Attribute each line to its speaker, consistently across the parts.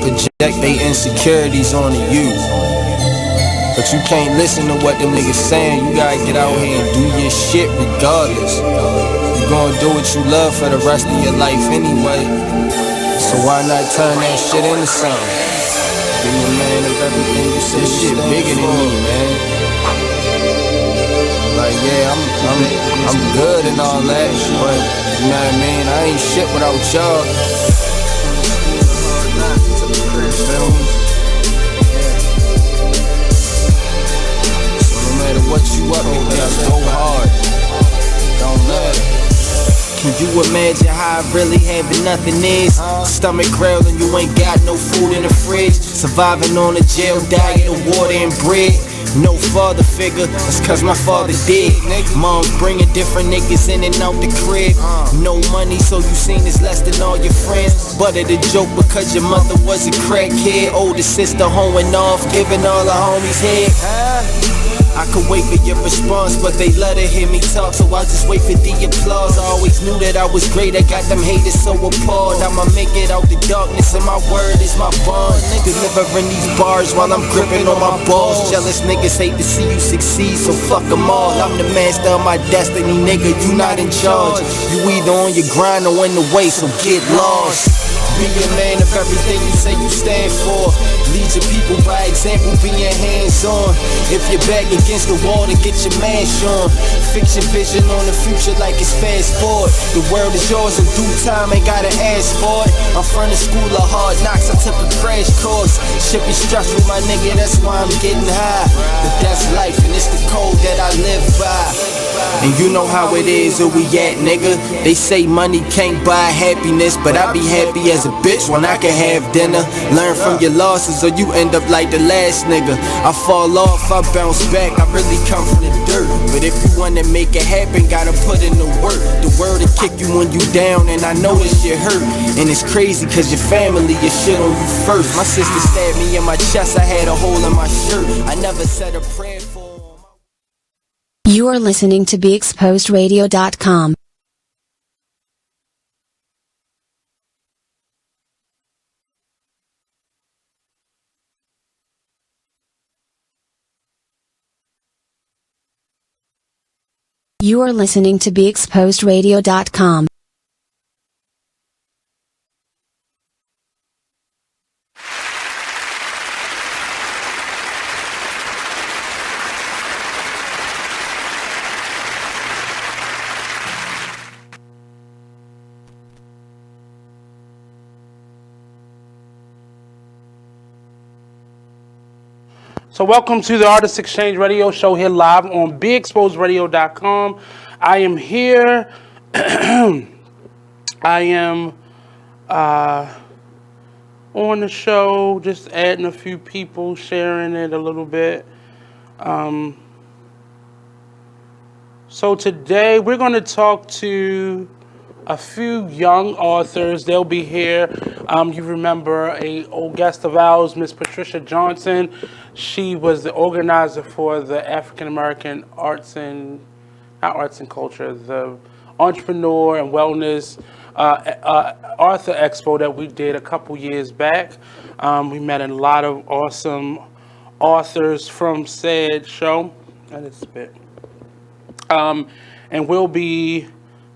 Speaker 1: project they insecurities on the youth. But you can't listen to what them niggas saying. You gotta get out here and do your shit regardless. You gonna do what you love for the rest of your life anyway. So why not turn that shit into something? Be a man of everything you say. This shit bigger than me, man. Like yeah, I'm good and all that, but you know what I mean? I ain't shit without y'all. What you up to, just go hard. Don't matter. Can you imagine how I really having nothing is? Stomach growling, you ain't got no food in the fridge. Surviving on a jail diet of water and bread. No father figure, that's cause my father dead. Mom's bringing different niggas in and out the crib. No money, so you seen it's less than all your friends. But it a joke because your mother was a crackhead. Older sister hoeing off, giving all the homies head. I could wait for your response, but they let her hear me talk, so I just wait for the applause. I always knew that I was great, I got them haters so appalled. I'ma make it out the darkness, and my word is my bond. Delivering these bars while I'm gripping on my balls. Jealous niggas hate to see you succeed, so fuck them all. I'm the master of my destiny, nigga, you not in charge. You either on your grind or in the way, so get lost. Be a man of everything you say you stand for. Lead your people by example, being hands-on. If you're back against the wall, then get your mash on. Fix your vision on the future like it's fast forward. The world is yours in due time, ain't gotta ask for it. I'm from the school of hard knocks, I took a crash course. Shit be stressful, my nigga, that's why I'm getting high. But that's life, and it's the code that I live by. And you know how it is where we at, nigga. They say money can't buy happiness, but I be happy as a bitch when I can have dinner. Learn from your losses or you end up like the last nigga. I fall off, I bounce back, I really come from the dirt. But if you wanna make it happen, gotta put in the work. The word will kick you when you down, and I know this shit hurt. And it's crazy cause your family, your shit on you first. My sister stabbed me in my chest, I had a hole in my shirt. I never said a prayer for.
Speaker 2: You are listening to BeExposedRadio.com. You are listening to BeExposedRadio.com.
Speaker 3: So welcome to the Artist Exchange Radio Show here live on BeExposedRadio.com. I am here. I am on the show, just adding a few people, sharing it a little bit. So today we're going to talk to a few young authors. They'll be here. You remember a old guest of ours, Miss Patricia Johnson. She was the organizer for the African American not arts and culture, the entrepreneur and wellness author expo that we did a couple years back. We met a lot of awesome authors from said show. And it's a bit. And we'll be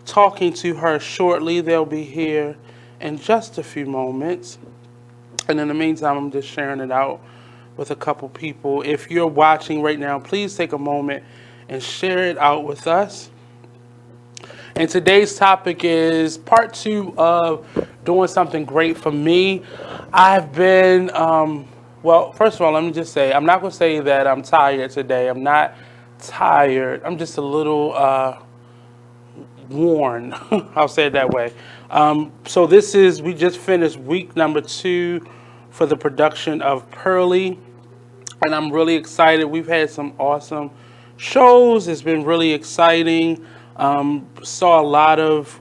Speaker 3: talking to her shortly. They'll be here in just a few moments. And in the meantime, I'm just sharing it out with a couple people. If you're watching right now, please take a moment and share it out with us. And today's topic is part 2 of doing something great for me. I've been, well, first of all, let me just say, I'm not going to say that I'm tired today. I'm not tired. I'm just a little worn. I'll say it that way. So we just finished week number 2 for the production of Pearly, and I'm really excited. We've had some awesome shows. It's been really exciting. Saw a lot of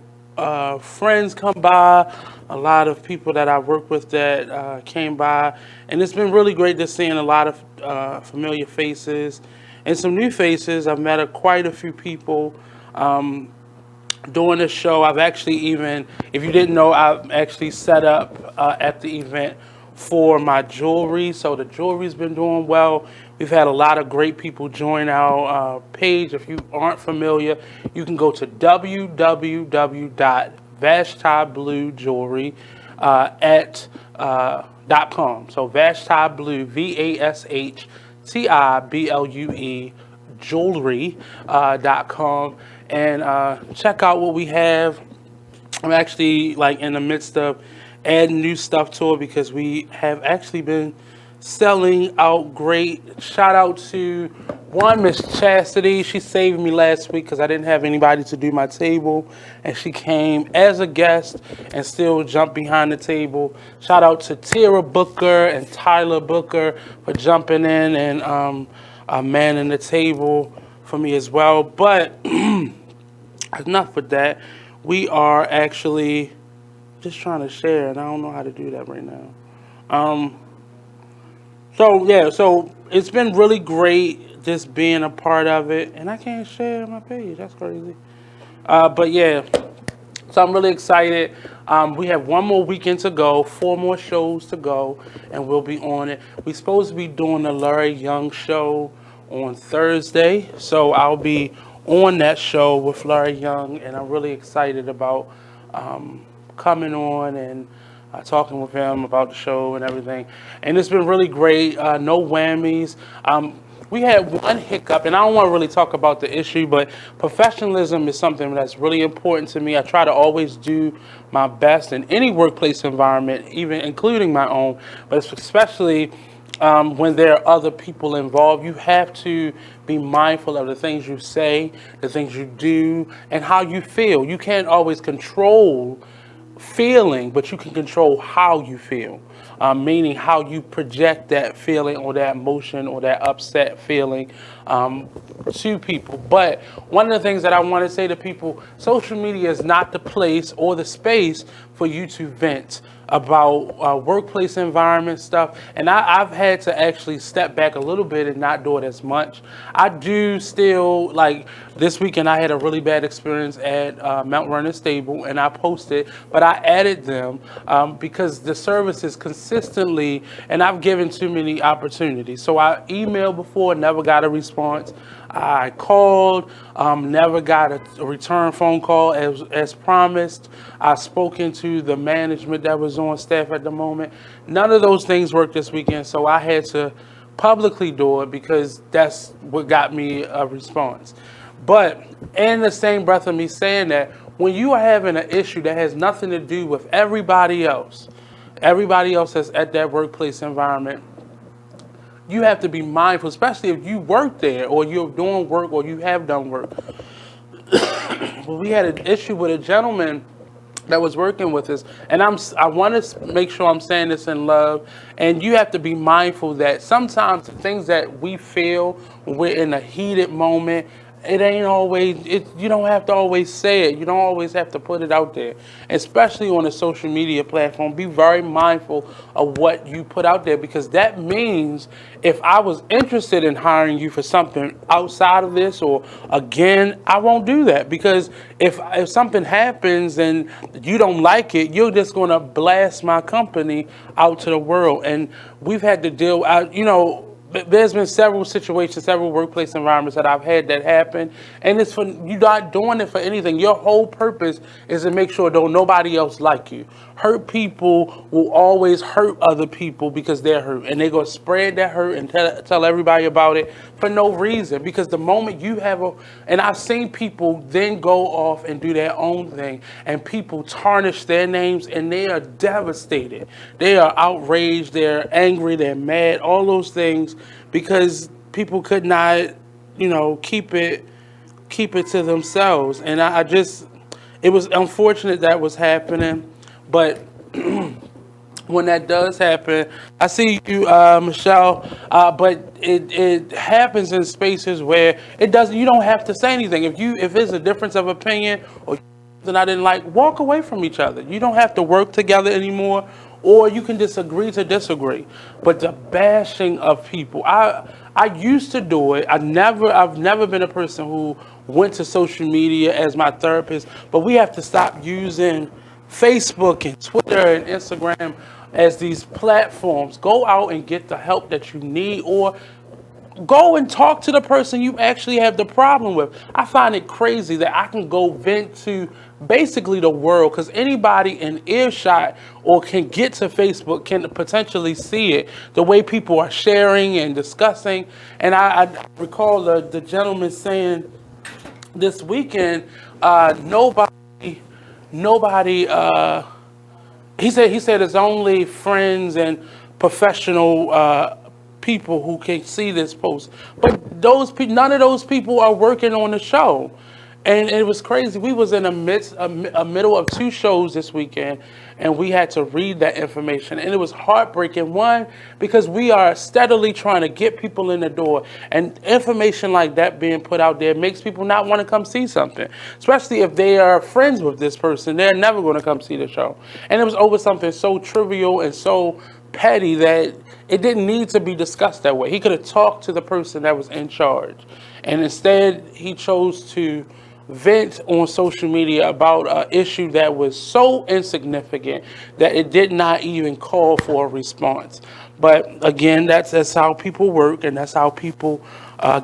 Speaker 3: friends come by, a lot of people that I work with that came by, and it's been really great to seeing a lot of familiar faces and some new faces. I've met quite a few people doing this show. I've actually even, if you didn't know, I've actually set up at the event for my jewelry. So the jewelry's been doing well. We've had a lot of great people join our page. If you aren't familiar, you can go to www.vashti.blue.jewelry .com. So Vashti Blue, VASHTIBLUE jewelry.com, and check out what we have. I'm actually like in the midst of adding new stuff to it because we have actually been selling out great. Shout out to one Miss Chastity. She saved me last week because I didn't have anybody to do my table, and she came as a guest and still jumped behind the table. Shout out to Tara Booker and Tyler Booker for jumping in and manning the table for me as well. But enough with that. We are actually just trying to share, and I don't know how to do that right now. So it's been really great just being a part of it, and I can't share my page. That's crazy. But yeah, so I'm really excited. We have one more weekend to go, 4 more shows to go, and we'll be on it. We're supposed to be doing the Larry Young show on Thursday, so I'll be on that show with Larry Young, and I'm really excited about coming on and talking with him about the show and everything. And it's been really great. No whammies. We had one hiccup, and I don't want to really talk about the issue, but professionalism is something that's really important to me. I try to always do my best in any workplace environment, even including my own, but especially when there are other people involved. You have to be mindful of the things you say, the things you do, and how you feel. You can't always control feeling, but you can control how you feel, meaning how you project that feeling or that emotion or that upset feeling to people. But one of the things that I want to say to people, social media is not the place or the space for you to vent about workplace environment stuff. And I've had to actually step back a little bit and not do it as much. I do still, like this weekend I had a really bad experience at Mount Vernon Stable, and I posted, but I added them because the service is consistently, and I've given too many opportunities. So I emailed before, never got a response. I called, never got a return phone call as promised. I spoken to the management that was on staff at the moment. None of those things worked this weekend, so I had to publicly do it because that's what got me a response. But in the same breath of me saying that, when you are having an issue that has nothing to do with everybody else that's at that workplace environment, you have to be mindful, especially if you work there or you're doing work or you have done work. Well, we had an issue with a gentleman that was working with us, and I want to make sure I'm saying this in love, and you have to be mindful that sometimes the things that we feel when we're in a heated moment, it ain't always, you don't have to always say it. You don't always have to put it out there, especially on a social media platform. Be very mindful of what you put out there, because that means if I was interested in hiring you for something outside of this, or again, I won't do that, because if something happens and you don't like it, you're just going to blast my company out to the world. And we've had to deal out, there's been several situations, several workplace environments that I've had that happen, and it's for, you're not doing it for anything. Your whole purpose is to make sure don't nobody else like you. Hurt people will always hurt other people because they're hurt, and they're going to spread that hurt and tell everybody about it for no reason, because the moment you have and I've seen people then go off and do their own thing, and people tarnish their names, and they are devastated. They are outraged, they're angry, they're mad, all those things, because people could not, keep it to themselves. And I just, it was unfortunate that was happening. But when that does happen, I see you, Michelle, but it happens in spaces where you don't have to say anything. If there's a difference of opinion or something I didn't like, walk away from each other. You don't have to work together anymore, or you can disagree to disagree. But the bashing of people, I used to do it. I've never been a person who went to social media as my therapist, but we have to stop using Facebook and Twitter and Instagram as these platforms. Go out and get the help that you need, or go and talk to the person you actually have the problem with. I find it crazy that I can go vent to basically the world, because anybody in earshot or can get to Facebook can potentially see it, the way people are sharing and discussing. And I recall the gentleman saying this weekend, nobody he said it's only friends and professional people who can see this post, but none of those people are working on the show. And it was crazy. We was in a middle of 2 shows this weekend, and we had to read that information, and it was heartbreaking. One, because we are steadily trying to get people in the door, and information like that being put out there makes people not want to come see something, especially if they are friends with this person. They're never going to come see the show, and it was over something so trivial and so petty that it didn't need to be discussed that way. He could have talked to the person that was in charge, and instead he chose to vent on social media about an issue that was so insignificant that it did not even call for a response. But again, that's how people work, and that's how people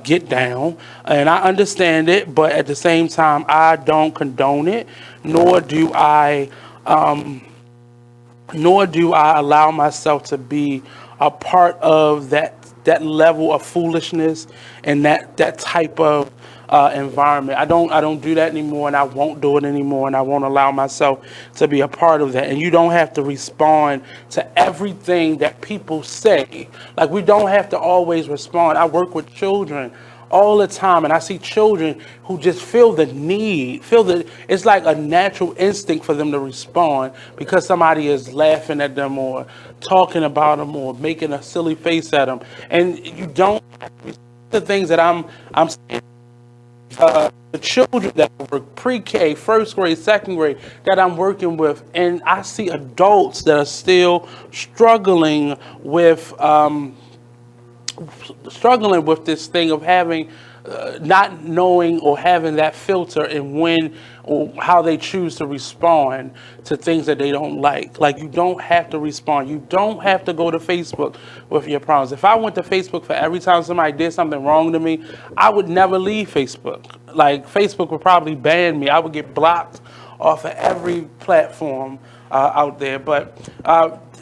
Speaker 3: get down. And I understand it, but at the same time, I don't condone it, nor do I allow myself to be a part of that level of foolishness and that type of environment. I don't do that anymore, and I won't do it anymore, and I won't allow myself to be a part of that. And you don't have to respond to everything that people say. Like, we don't have to always respond. I work with children all the time, and I see children who just feel the need, it's like a natural instinct for them to respond because somebody is laughing at them or talking about them or making a silly face at them. And you don't, the things that I'm saying, the children that were pre-K, first grade, second grade, that I'm working with, and I see adults that are still struggling with this thing of having not knowing or having that filter in when or how they choose to respond to things that they don't like. Like, you don't have to respond. You don't have to go to Facebook with your problems. If I went to Facebook for every time somebody did something wrong to me, I would never leave Facebook. Like, Facebook would probably ban me. I would get blocked off of every platform out there. But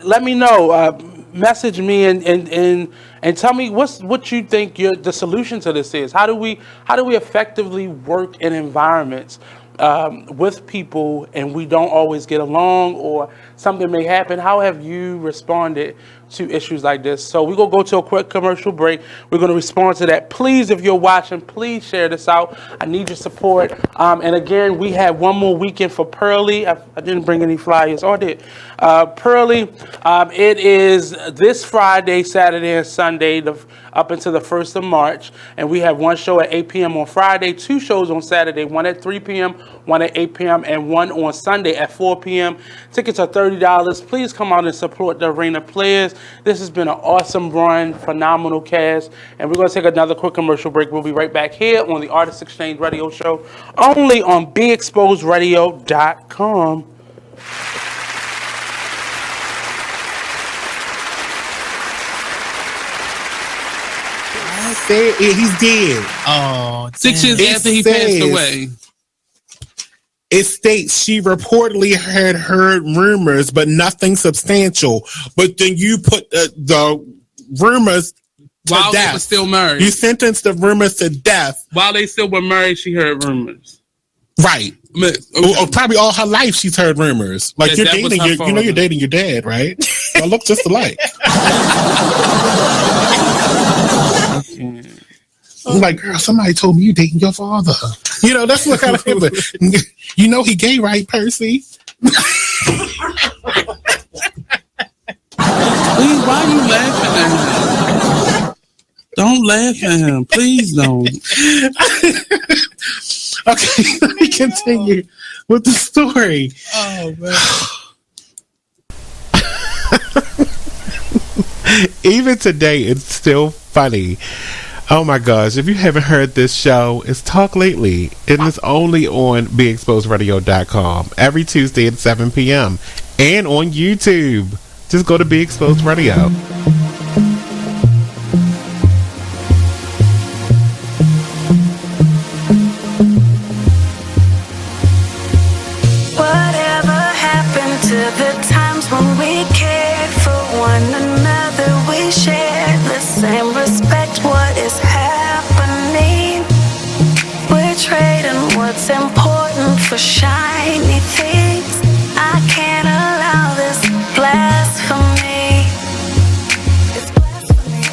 Speaker 3: let me know. Message me and tell me what you think the solution to this is. How do we effectively work in environments with people and we don't always get along, or something may happen? How have you responded to issues like this? So we're going to go to a quick commercial break. We're going to respond to that. Please, if you're watching, please share this out. I need your support. And again, we have one more weekend for Pearly. I didn't bring any flyers. Oh, I did. Pearly, it is this Friday, Saturday, and Sunday, up until the 1st of March. And we have one show at 8 p.m. on Friday, 2 shows on Saturday, one at 3 p.m., one at 8 p.m., and one on Sunday at 4 p.m. Tickets are $30. Please come out and support the Raina players. This has been an awesome run, phenomenal cast. And we're going to take another quick commercial break. We'll be right back here on the Artist Exchange Radio Show, only on BeExposedRadio.com.
Speaker 4: He's dead.
Speaker 5: Oh, 6 years after he passed away.
Speaker 4: It states she reportedly had heard rumors, but nothing substantial. But then you put the rumors to
Speaker 5: while
Speaker 4: death.
Speaker 5: They were still married.
Speaker 4: You sentenced the rumors to death.
Speaker 5: While they still were married, she heard rumors.
Speaker 4: Right. Okay. Or probably all her life she's heard rumors. Like, you're dating you're dating your dad, right? Y'all look just alike. I'm like, girl, somebody told me you dating your father. You know, that's what kind of thing. You know he gay, right, Percy?
Speaker 5: Please, why are you laughing at him? Don't laugh at him. Please don't.
Speaker 4: Okay, let me continue with the story.
Speaker 5: Oh,
Speaker 4: man. Even today, it's still funny. Oh my gosh, if you haven't heard this show, it's Talk Lately. It is only on BeExposedRadio.com every Tuesday at 7 p.m. and on YouTube. Just go to Be Exposed Radio.
Speaker 6: Whatever happened to the times when we cared for one another? We shared the same respect. What is happening? We're trading what's important for shiny things. I can't allow this blasphemy. It's blasphemy.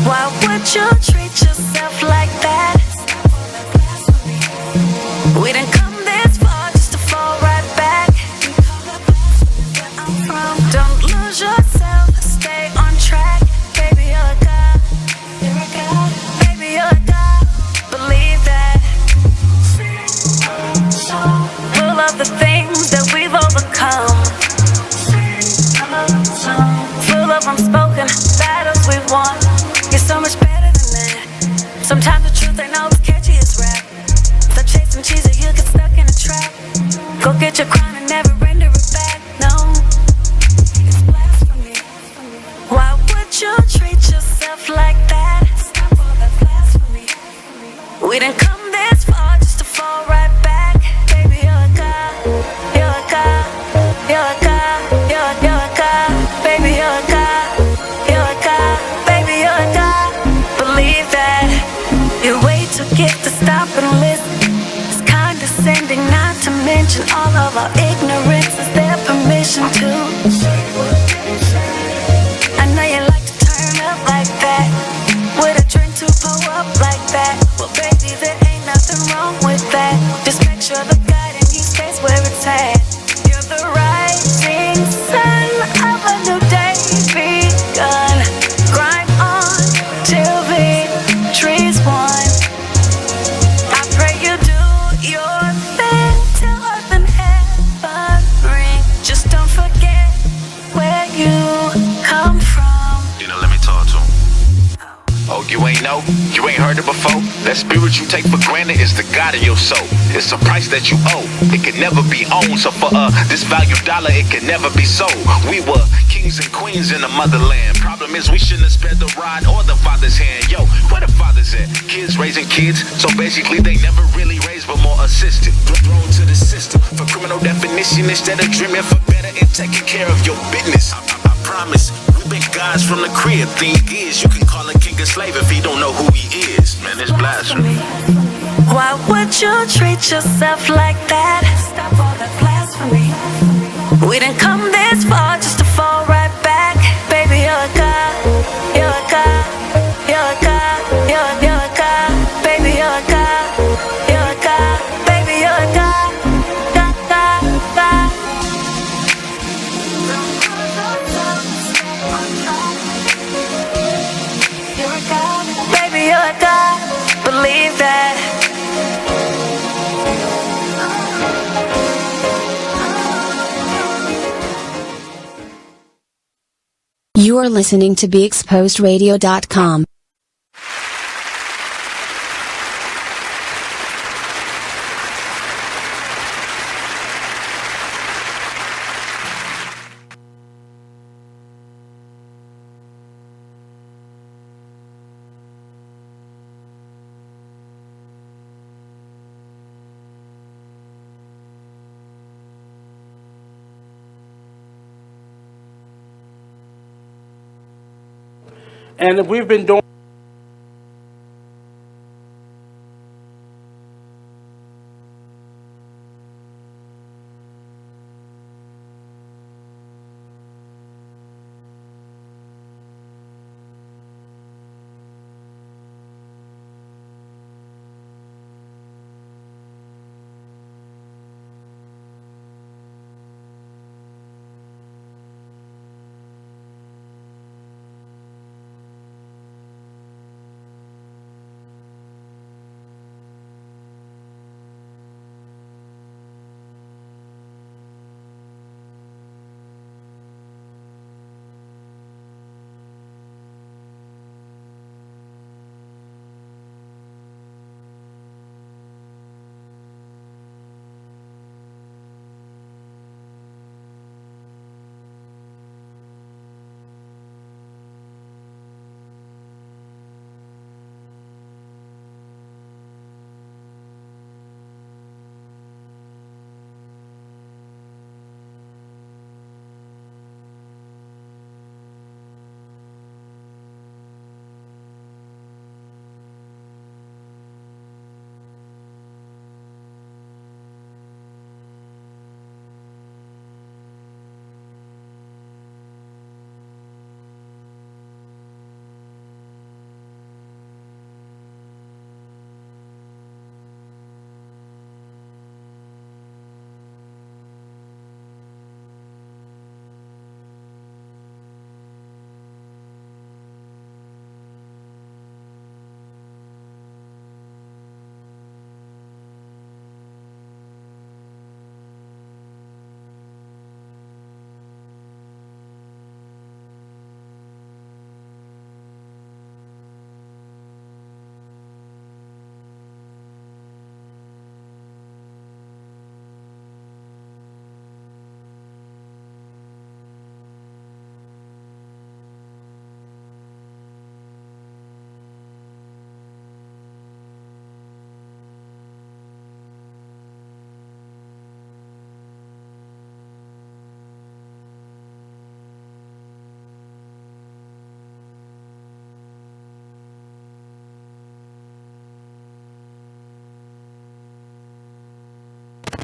Speaker 6: Why would you treat yourself like that? We didn't come this far just to fall right back. Don't lose yourself, stay on track. Baby, you're a god. Baby, you're a god. Believe that. Full of the things that we've overcome. Full of unspoken battles we've won. You're so much better than that. Sometimes the truth ain't always catchy as rap. Stop chasing cheese or you get stuck in a trap. Go get your crown and never render it back. No, it's blasphemy. Why would you treat yourself like that? Stop all that blasphemy. We didn't come this far just to fall right back. Baby, you're a god. You're a god. You're a god. You're a god. Baby, you're a god. You're a god. Baby, you're a god. Believe that. You're way too gifted to stop and listen. It's condescending, not to mention all of our ignorance. Is there permission to? I know you like to turn up like that. With a drink to pull up like that. Well, baby, there ain't nothing wrong with that. Just make sure the God in you stays where it's at. You're the rising sun of a new day begun. Grind on till victory's won. I pray you do your thing till earth and heaven ring. Just don't forget where you come from.
Speaker 7: Let me talk to him. Oh, you ain't heard it before? That spirit you take for granted is the God of your soul. It's a price that you owe. It can never be owned. So for this valued dollar, it can never be sold. We were kings and queens in the motherland. Problem is we shouldn't have spared the rod or the father's hand. Yo, where the fathers at? Kids raising kids. So basically they never really raised but more assisted. Thrown to the system for criminal definition instead of dreaming for better and taking care of your business. I promise. We've been guys from the crib. Thing is, you can call a king a slave if he don't know who he is. Man, it's blasphemy.
Speaker 6: Why would you treat yourself like that? Stop all that blasphemy. We didn't come this far just to fall right back. Baby, you're a god. You're a god. You're a god. You're a god. Baby, you're a god. You're a god. Baby, you're a god. God, God, God. You're a god. Baby, you're a god. Believe that.
Speaker 2: You are listening to BeExposedRadio.com.
Speaker 3: And we've been doing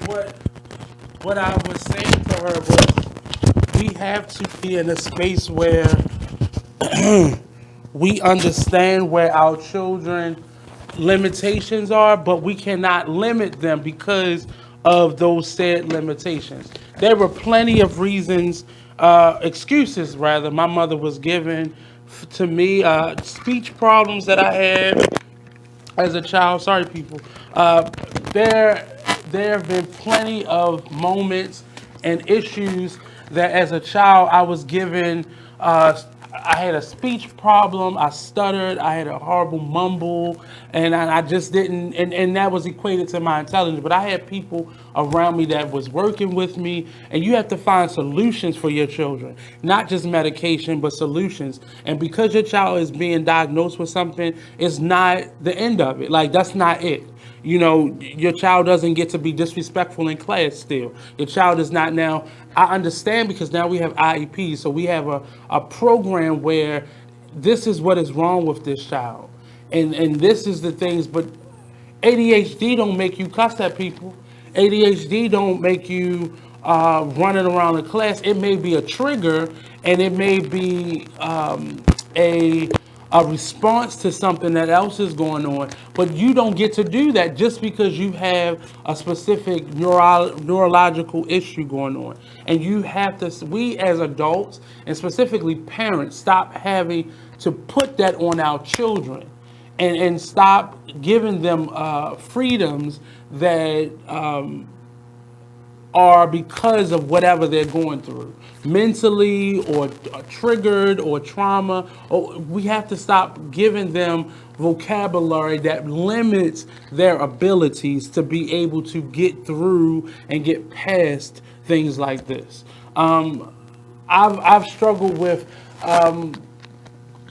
Speaker 3: what I was saying to her was we have to be in a space where we understand where our children limitations are, but we cannot limit them because of those said limitations. There were plenty of reasons, excuses rather, my mother was given to me, speech problems that I had as a child. Sorry, people. There, there have been plenty of moments and issues that, as a child, I was given. I had a speech problem. I stuttered. I had a horrible mumble, and I just didn't. And that was equated to my intelligence. But I had people around me that was working with me, and you have to find solutions for your children, not just medication, but solutions. And because your child is being diagnosed with something, it's not the end of it. Like, that's not it. You know, your child doesn't get to be disrespectful in class still. Your child is not now. I understand because now we have IEPs, so we have a program where this is what is wrong with this child. And this is the things, but ADHD don't make you cuss at people. ADHD don't make you running around the class. It may be a trigger, and it may be a a response to something that else is going on, but you don't get to do that just because you have a specific neurological issue going on. And you have to, we as adults and specifically parents, stop having to put that on our children, and stop giving them freedoms that are because of whatever they're going through, mentally or triggered or trauma. Or we have to stop giving them vocabulary that limits their abilities to be able to get through and get past things like this. I've struggled with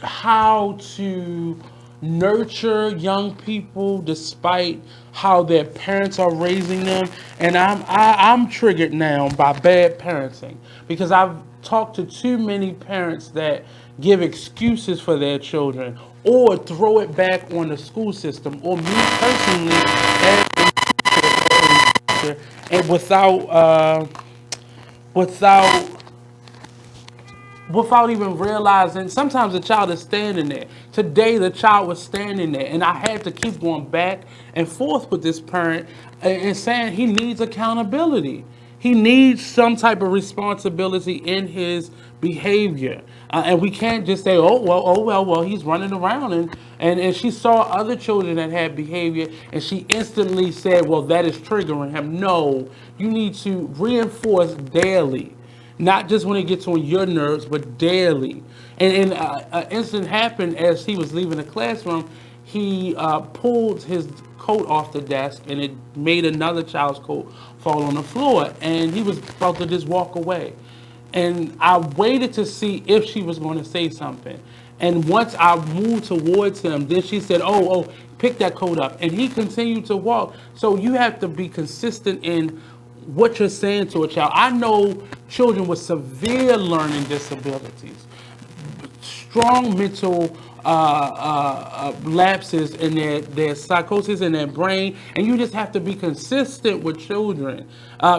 Speaker 3: how to nurture young people despite how their parents are raising them, and I'm triggered now by bad parenting because I've talked to too many parents that give excuses for their children or throw it back on the school system, or me personally as a teacher, and without even realizing sometimes the child is standing there. Today, the child was standing there, and I had to keep going back and forth with this parent and saying he needs accountability. He needs some type of responsibility in his behavior. And we can't just say, well, he's running around. And she saw other children that had behavior, and she instantly said, well, that is triggering him. No, you need to reinforce daily. Not just when it gets on your nerves, but daily. And an incident happened as he was leaving the classroom. He pulled his coat off the desk, and it made another child's coat fall on the floor. And he was about to just walk away. And I waited to see if she was going to say something. And once I moved towards him, then she said, oh, pick that coat up. And he continued to walk. So you have to be consistent in what you're saying to a child. I know children with severe learning disabilities, strong mental lapses in their psychosis in their brain, and you just have to be consistent with children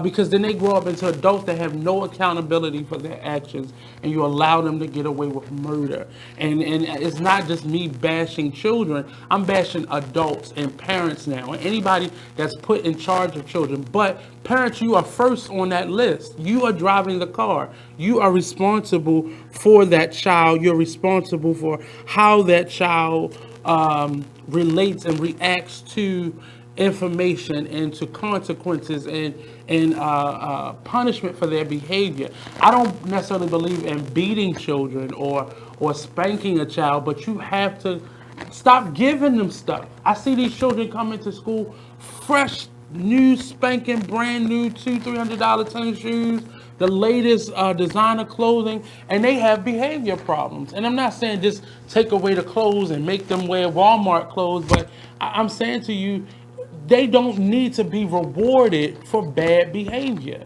Speaker 3: because then they grow up into adults that have no accountability for their actions, and you allow them to get away with murder. And it's not just me bashing children, I'm bashing adults and parents now, and anybody that's put in charge of children. But parents, you are first on that list. You are driving the car. You are responsible for that child. You're responsible for how that child relates and reacts to information and to consequences and punishment for their behavior. I don't necessarily believe in beating children or spanking a child, but you have to stop giving them stuff. I see these children come into school fresh, new, spanking, brand new $200-$300 tennis shoes, the latest designer clothing, and they have behavior problems. And I'm not saying just take away the clothes and make them wear Walmart clothes, but I'm saying to you, they don't need to be rewarded for bad behavior.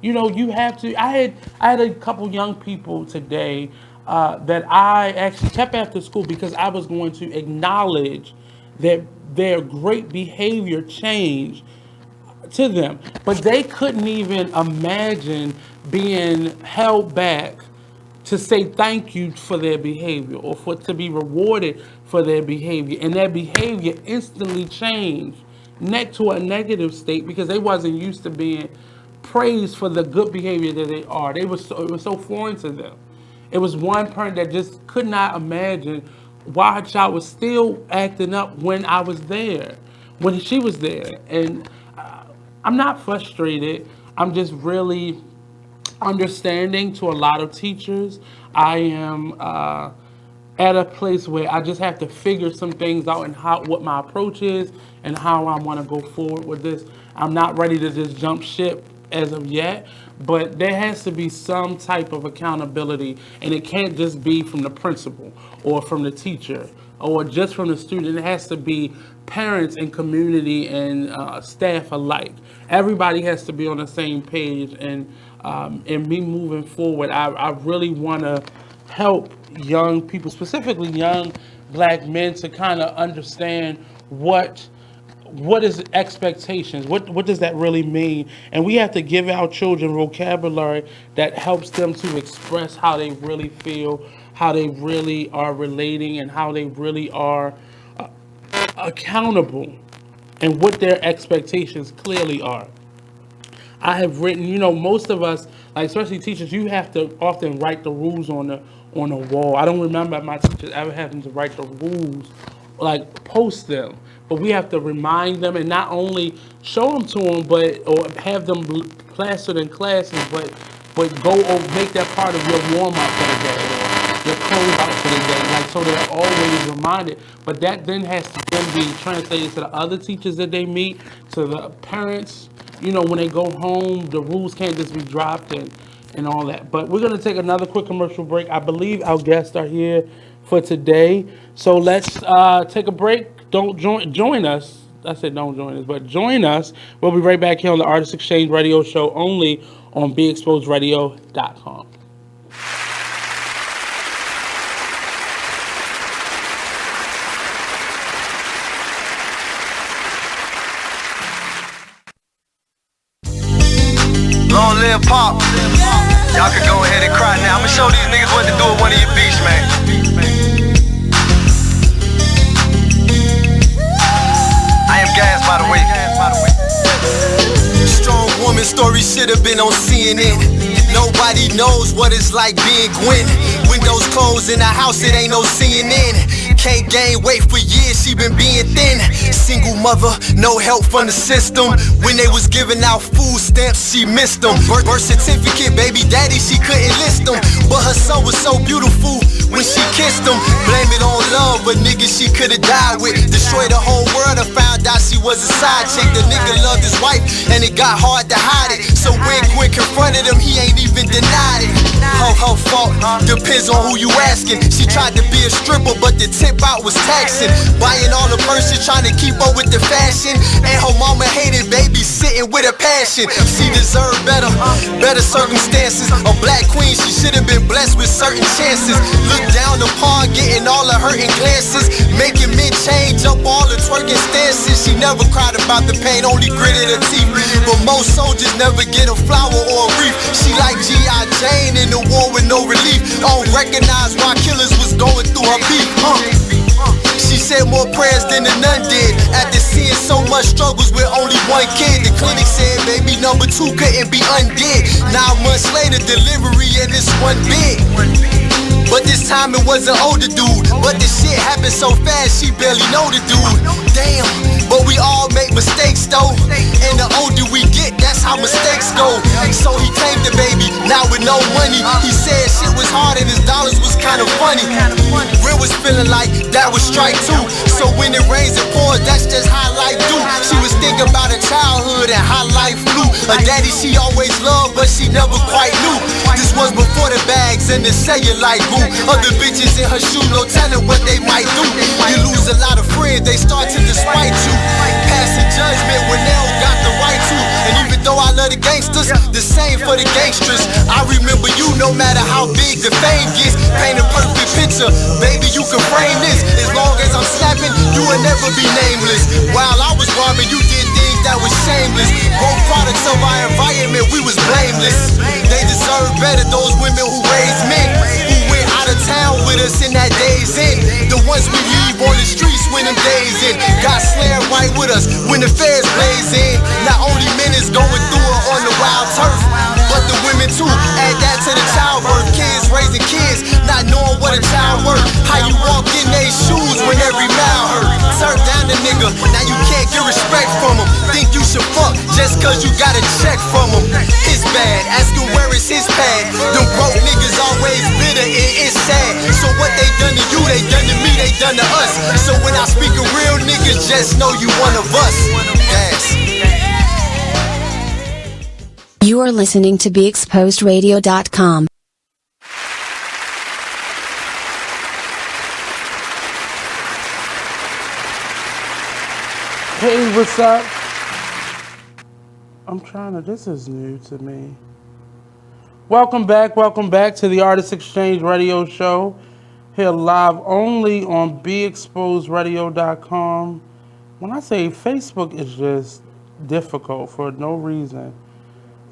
Speaker 3: You know, you have to. I had a couple young people today that I actually kept after school because I was going to acknowledge that their great behavior change to them, but they couldn't even imagine being held back to say thank you for their behavior or for to be rewarded for their behavior, and their behavior instantly changed to a negative state because they wasn't used to being praised for the good behavior that they are. It was so foreign to them. It was one parent that just could not imagine why her child was still acting up when I was there, when she was there. And I'm not frustrated. I'm just really understanding to a lot of teachers. I am at a place where I just have to figure some things out and what my approach is and how I want to go forward with this. I'm not ready to just jump ship as of yet, but there has to be some type of accountability, and it can't just be from the principal or from the teacher or just from the student. It has to be parents and community and staff alike. Everybody has to be on the same page, and me moving forward, I really want to help young people, specifically young black men, to kind of understand what is expectations, what does that really mean, and we have to give our children vocabulary that helps them to express how they really feel, how they really are relating, and how they really are accountable, and what their expectations clearly are. I have written, most of us, like especially teachers, you have to often write the rules on the wall. I don't remember my teachers ever having to write the rules, like post them. But we have to remind them and not only show them to them, or have them plastered in classes, but go over, make that part of your warm up for the day, or your close out for the day, like so they're always reminded. But that then has to then be translated to the other teachers that they meet, to the parents. When they go home, the rules can't just be dropped and all that. But we're going to take another quick commercial break. I believe our guests are here for today. So let's take a break. Don't join us. I said don't join us, but join us. We'll be right back here on the Artist Exchange Radio Show, only on BeExposedRadio.com.
Speaker 8: Long live Pop. Y'all can go ahead and cry now. I'ma show these niggas what to do at one of your beats, man. I am Gas, by the way. Strong woman story should have been on CNN. Nobody knows what it's like being Gwen. Windows closed in the house, it ain't no CNN. Can't gain weight for years, she been being thin. Single mother, no help from the system. When they was giving out food stamps, she missed them. Birth certificate, baby daddy, she couldn't list them. But her son was so beautiful when she kissed him. Blame it on love, but nigga she could've died with. Destroyed the whole world and found out she was a side chick. The nigga loved his wife and it got hard to hide it. So when Gwen confronted him, he ain't even denied it. Her fault, depends on who you asking. She tried to be a stripper, but the tip out was taxing. Buying all the purses, trying to keep up with the fashion. And her mama hated babysitting with a passion. She deserved better circumstances. A black queen, she should've been blessed with certain chances. Look down upon, getting all of hurting glances. Making men change up all the twerking stances. She never cried about the pain, only gritted her teeth. But most soldiers never get a flower or a wreath. She like G.I. Jane in the war with no relief. Don't recognize why killers was going through her beef. She said more prayers than the nun did. After seeing so much struggles with only one kid, the clinic said baby number 2 couldn't be undid. 9 months later, delivery and it's one big. But this time it was an older dude. But the shit happened so fast, she barely know the dude. Damn, but we all make mistakes though. And the older we get, that's how mistakes go. So he claimed the baby, now with no money. He said shit was hard and his dollars was kinda funny. Real was feeling like that was strike 2. So when it rains and pours, that's just how life do. She was thinking about her childhood and how life flew. A daddy she always loved, but she never quite knew. This was before the bags and the cellulite grew. Other bitches in her shoe, no telling what they might do. You lose a lot of friends, they start to despite you. Passing judgment when they don't got the right to. And even though I love the gangsters, the same for the gangsters. I remember you no matter how big the fame gets. Paint a perfect picture, baby you can frame this. As long as I'm slapping, you will never be nameless. While I was robbing, you did things that was was shameless. Both products of our environment, we was blameless. They deserve better, those women who raised men, who went out of town with us in that day's end. The ones we leave on the streets when them days in. Got slammed right with us when the feds blaze in. Not only men is going through it on the wild turf, but the women too. Add that to the childbirth. Kids raising kids, not knowing what a child worth. How you walk in they shoes when every mile hurt. Turn down the nigga, now you can't get respect from him. Think you should fuck just cause you got a check from him. It's bad, ask him where is his pad. Them broke niggas always bitter and it's sad. So what they done to you, they done to me, they done to us. So when I speak of real niggas, just know you one of us. Yes.
Speaker 2: You are listening to BeExposedRadio.com.
Speaker 3: Hey, what's up? This is new to me. Welcome back to the Artist Exchange Radio Show. Here live only on BeExposedRadio.com. When I say Facebook is just difficult for no reason.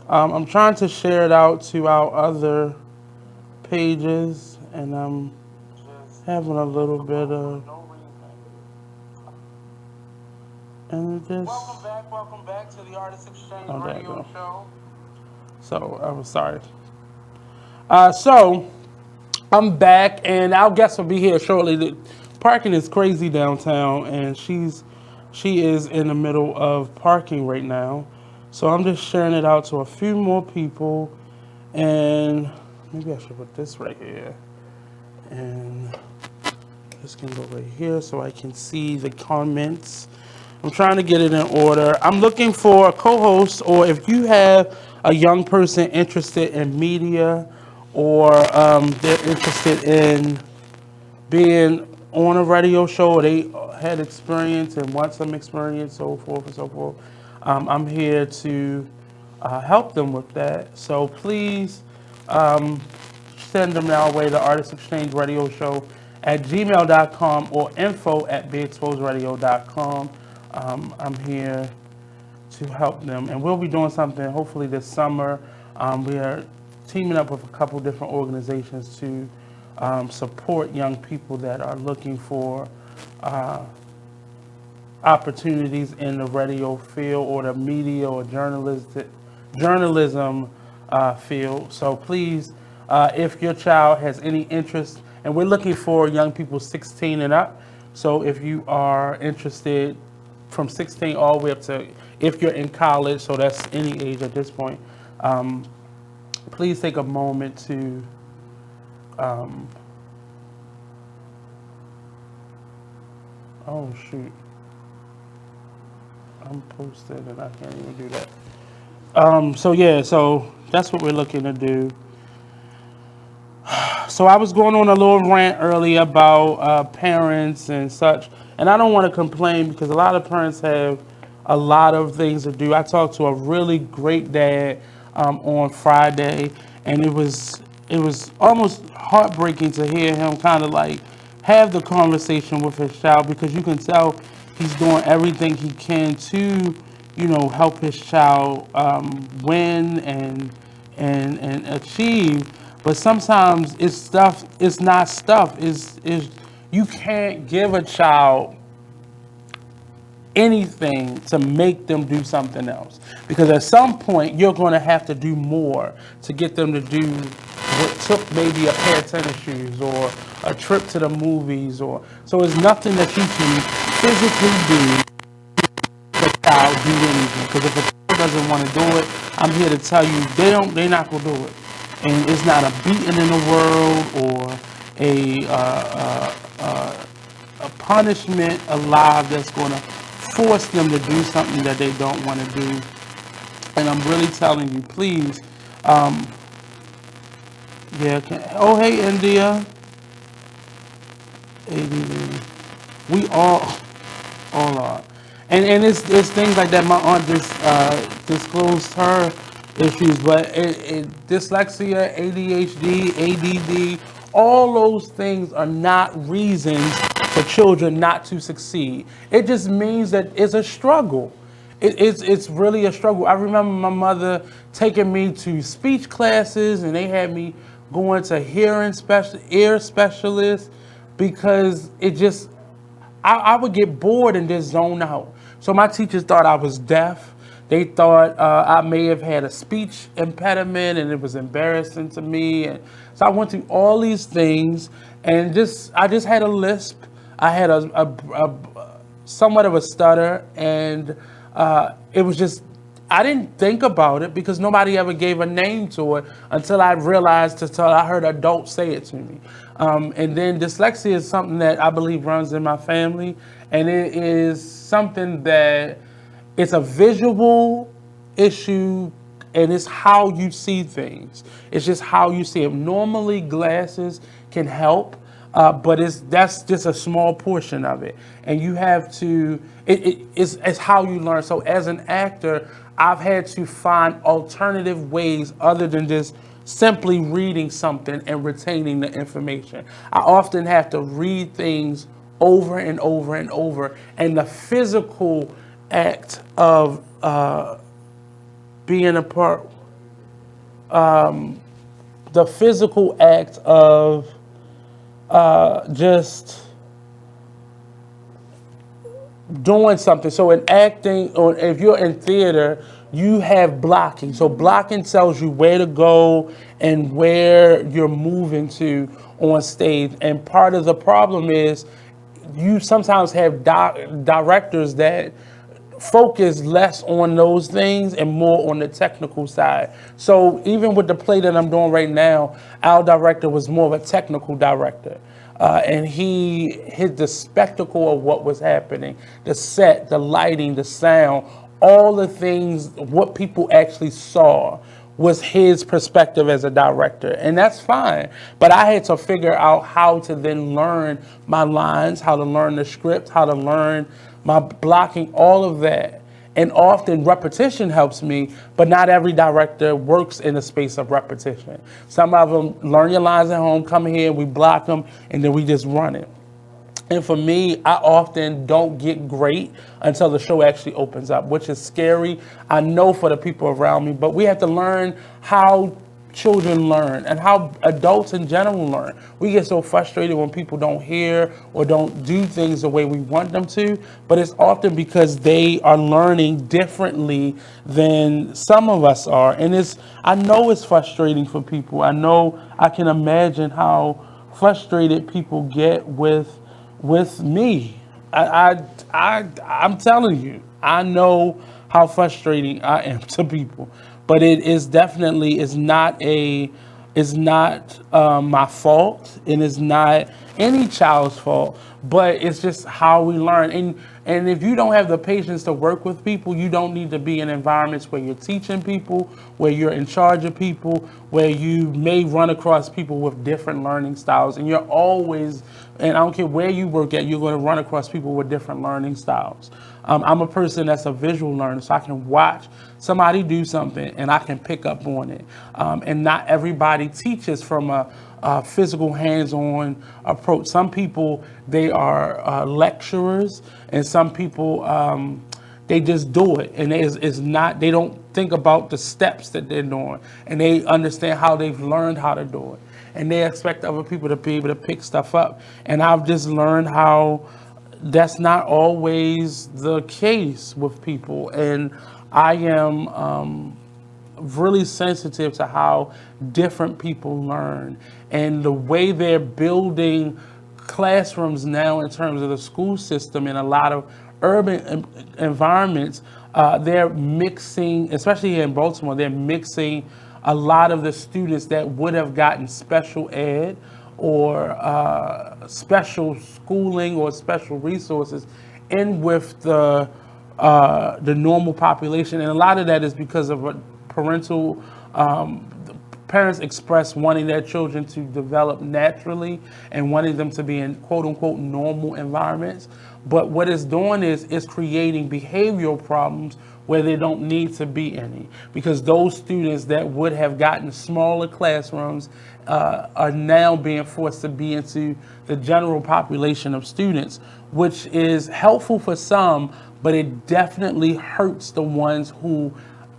Speaker 3: I'm trying to share it out to our other pages, and I'm having a little bit of... And just... Welcome back to the Artist Exchange Radio Show. So, I'm sorry. So, I'm back, and our guest will be here shortly. The parking is crazy downtown, and she is in the middle of parking right now. So I'm just sharing it out to a few more people, and maybe I should put this right here, and this can go right here so I can see the comments. I'm trying to get it in order. I'm looking for a co-host, or if you have a young person interested in media, or they're interested in being on a radio show, or they had experience and want some experience, so forth and so forth. I'm here to help them with that. So please send them our way, the Artist Exchange Radio Show at gmail.com or info@beexposedradio.com. I'm here to help them. And we'll be doing something hopefully this summer. We are teaming up with a couple different organizations to support young people that are looking for opportunities in the radio field or the media or journalism field. So please, if your child has any interest, and we're looking for young people 16 and up. So if you are interested from 16 all the way up to, if you're in college, so that's any age at this point, please take a moment to oh shoot. I'm posted and I can't even do that. So that's what we're looking to do. So I was going on a little rant earlier about parents and such, and I don't want to complain because a lot of parents have a lot of things to do. I talked to a really great dad on Friday, and it was almost heartbreaking to hear him kind of like have the conversation with his child, because you can tell he's doing everything he can to, help his child win and achieve. But sometimes it's not stuff. You can't give a child anything to make them do something else. Because at some point, you're going to have to do more to get them to do what took maybe a pair of tennis shoes or a trip to the movies. So it's nothing that you can physically do to the child do anything. Because if a child doesn't want to do it, I'm here to tell you, they're not going to do it. And it's not a beating in the world or a punishment alive that's going to force them to do something that they don't want to do. And I'm really telling you, please, hey India, ADD, we all are. And it's things like that. My aunt just disclosed her issues, but dyslexia, ADHD, ADD, all those things are not reasons for children not to succeed. It just means that it's a struggle. it's really a struggle. I remember my mother taking me to speech classes, and they had me going to ear specialists, because it just I would get bored and just zone out. So my teachers thought I was deaf. They thought I may have had a speech impediment, and it was embarrassing to me. And so I went through all these things, and I just had a lisp. I had a somewhat of a stutter, and it was just, I didn't think about it because nobody ever gave a name to it until I realized, until I heard adults say it to me. And then dyslexia is something that I believe runs in my family, and it is something that it's a visual issue, and it's how you see things. It's just how you see them. Normally, glasses can help, but that's just a small portion of it. And you have to, it's how you learn. So as an actor, I've had to find alternative ways other than just simply reading something and retaining the information. I often have to read things over and over and over, and the physical act of being a part, the physical act of just doing something. So in acting, or if you're in theater, you have blocking. So blocking tells you where to go and where you're moving to on stage. And part of the problem is you sometimes have directors that focus less on those things and more on the technical side. So even with the play that I'm doing right now, our director was more of a technical director. And he hit the spectacle of what was happening, the set, the lighting, the sound, all the things, what people actually saw was his perspective as a director. And that's fine. But I had to figure out how to then learn my lines, how to learn the script, how to learn my blocking, all of that. And often repetition helps me, but not every director works in a space of repetition. Some of them learn your lines at home, come here, we block them, and then we just run it. And for me, I often don't get great until the show actually opens up, which is scary. I know for the people around me, but we have to learn how children learn and how adults in general learn. We get so frustrated when people don't hear or don't do things the way we want them to, but it's often because they are learning differently than some of us are. And I know it's frustrating for people. I know I can imagine how frustrated people get with me. I'm telling you, I know how frustrating I am to people. But it is definitely is not my fault, and it's not any child's fault. But it's just how we learn. And if you don't have the patience to work with people, you don't need to be in environments where you're teaching people, where you're in charge of people, where you may run across people with different learning styles. And you're always, and I don't care where you work at, you're going to run across people with different learning styles. I'm a person that's a visual learner, so I can watch somebody do something and I can pick up on it. And not everybody teaches from a physical hands-on approach. Some people, they are lecturers, and some people, they just do it. And they don't think about the steps that they're doing, and they understand how they've learned how to do it. And they expect other people to be able to pick stuff up. And I've just learned how that's not always the case with people. And I am really sensitive to how different people learn, and the way they're building classrooms now in terms of the school system in a lot of urban environments. They're mixing, especially here in Baltimore, they're mixing a lot of the students that would have gotten special ed or special schooling or special resources in with the normal population. And a lot of that is because of a parental, parents express wanting their children to develop naturally and wanting them to be in quote unquote normal environments. But what it's doing is creating behavioral problems where they don't need to be any, because those students that would have gotten smaller classrooms are now being forced to be into the general population of students, which is helpful for some, but it definitely hurts the ones who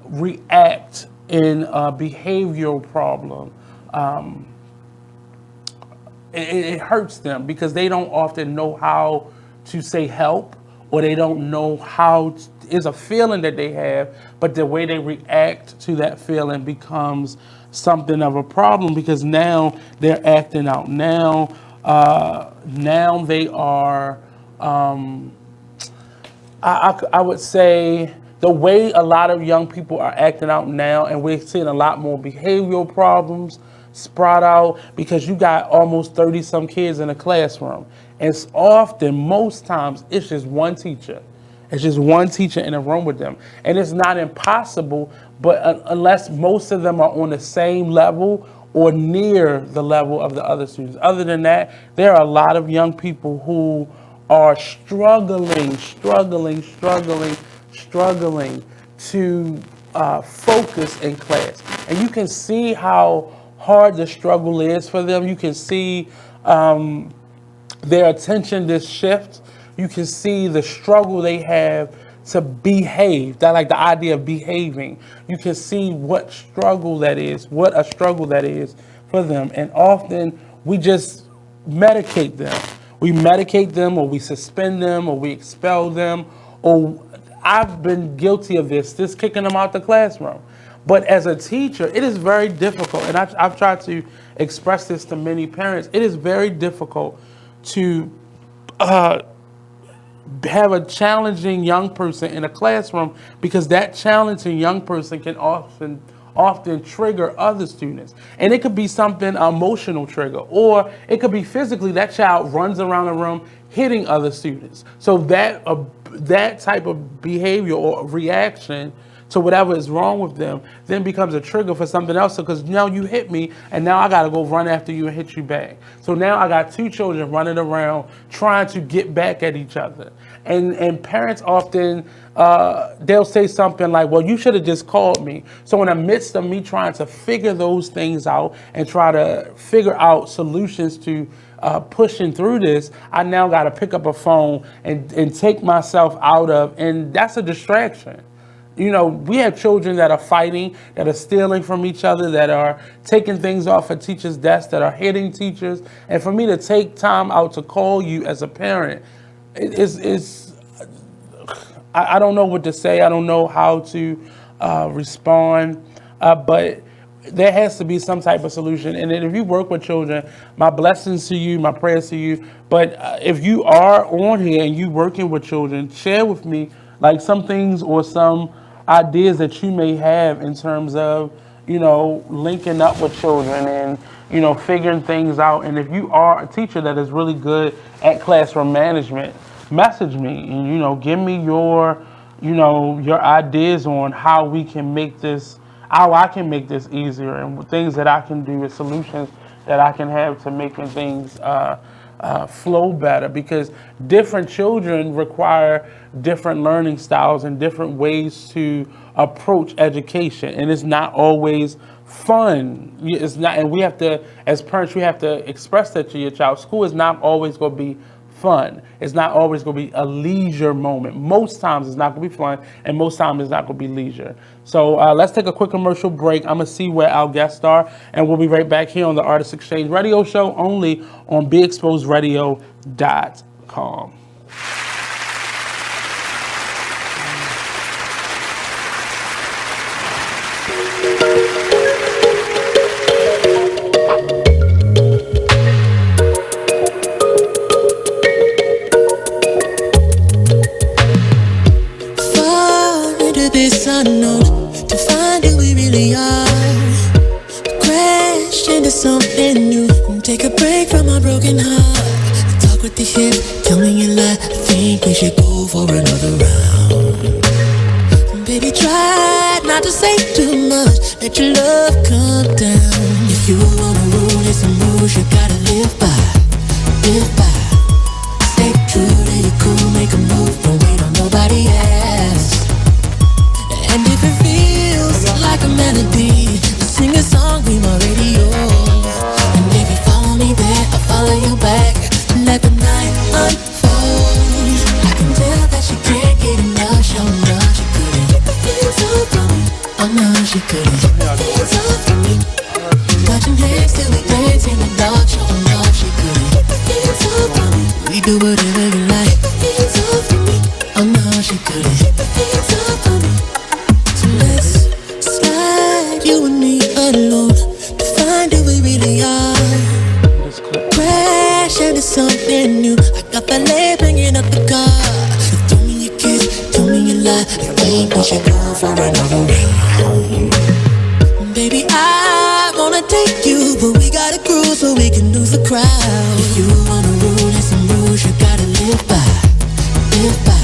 Speaker 3: react in a behavioral problem. It hurts them because they don't often know how to say help, or they don't know how it's a feeling that they have, but the way they react to that feeling becomes something of a problem because now they're acting out. Now they are, I would say, the way a lot of young people are acting out now, and we're seeing a lot more behavioral problems sprout out because you got almost 30 some kids in a classroom. It's often, most times, it's just one teacher. It's just one teacher in a room with them. And it's not impossible, but unless most of them are on the same level or near the level of the other students. Other than that, there are a lot of young people who are struggling to focus in class. And you can see how hard the struggle is for them. You can see their attention just shift. You can see the struggle they have to behave. That, like the idea of behaving. You can see what a struggle that is for them. And often we just medicate them. We medicate them, or we suspend them, or we expel them, or I've been guilty of this, just kicking them out the classroom. But as a teacher, it is very difficult, and I've tried to express this to many parents. It is very difficult to have a challenging young person in a classroom because that challenging young person can often trigger other students. And it could be something emotional trigger, or it could be physically that child runs around the room hitting other students. So that type of behavior or reaction to whatever is wrong with them then becomes a trigger for something else, because now you hit me and now I gotta go run after you and hit you back. So now I got two children running around trying to get back at each other. And parents often, they'll say something like, well, you should have just called me. So in the midst of me trying to figure those things out and try to figure out solutions to pushing through this, I now got to pick up a phone and take myself out of, and that's a distraction. You know, we have children that are fighting, that are stealing from each other, that are taking things off of teachers' desks, that are hitting teachers. And for me to take time out to call you as a parent, I don't know what to say. I don't know how to respond, but there has to be some type of solution. And then if you work with children, my blessings to you, my prayers to you. But if you are on here and you working with children, share with me like some things or some ideas that you may have in terms of, you know, linking up with children and, you know, figuring things out. And if you are a teacher that is really good at classroom management, message me and, you know, give me your, you know, your ideas on how we can make this, how I can make this easier, and things that I can do with solutions that I can have to making things flow better, because different children require different learning styles and different ways to approach education, and it's not always fun. It's not, and we have to, as parents, we have to express that to your child. School is not always going to be fun. It's not always going to be a leisure moment. Most times it's not going to be fun, and most times it's not going to be leisure. So let's take a quick commercial break. I'm going to see where our guests are, and we'll be right back here on the Artist Exchange Radio Show, only on BeExposedRadio.com.
Speaker 9: This unknown, to find who we really are, crash into something new, take a break from our broken heart, talk with the hip, tell me you lie, I think we should go for another round. Baby, try not to say too much, let your love come down. If you wanna rule, it's some rules you gotta live by, live by. Stay true to your cool, make a move, don't wait on nobody else. And if it feels like a melody, sing a song, be my radio. And if you follow me there, I'll follow you back. Let the night unfold. I can tell that you can't get enough. do whatever you like. It's all for me. Oh no, she couldn't. It's all for me. So let's slide, you and me alone, to find who we really are. Crash into something new. I got ballet bringing up the car. You throw me a kiss, told me you lie. I think we should go for another round. Baby, I wanna take you, but we gotta cruise so we can lose the crowd. If you wanna rule, there's some rules you gotta live by. Live by.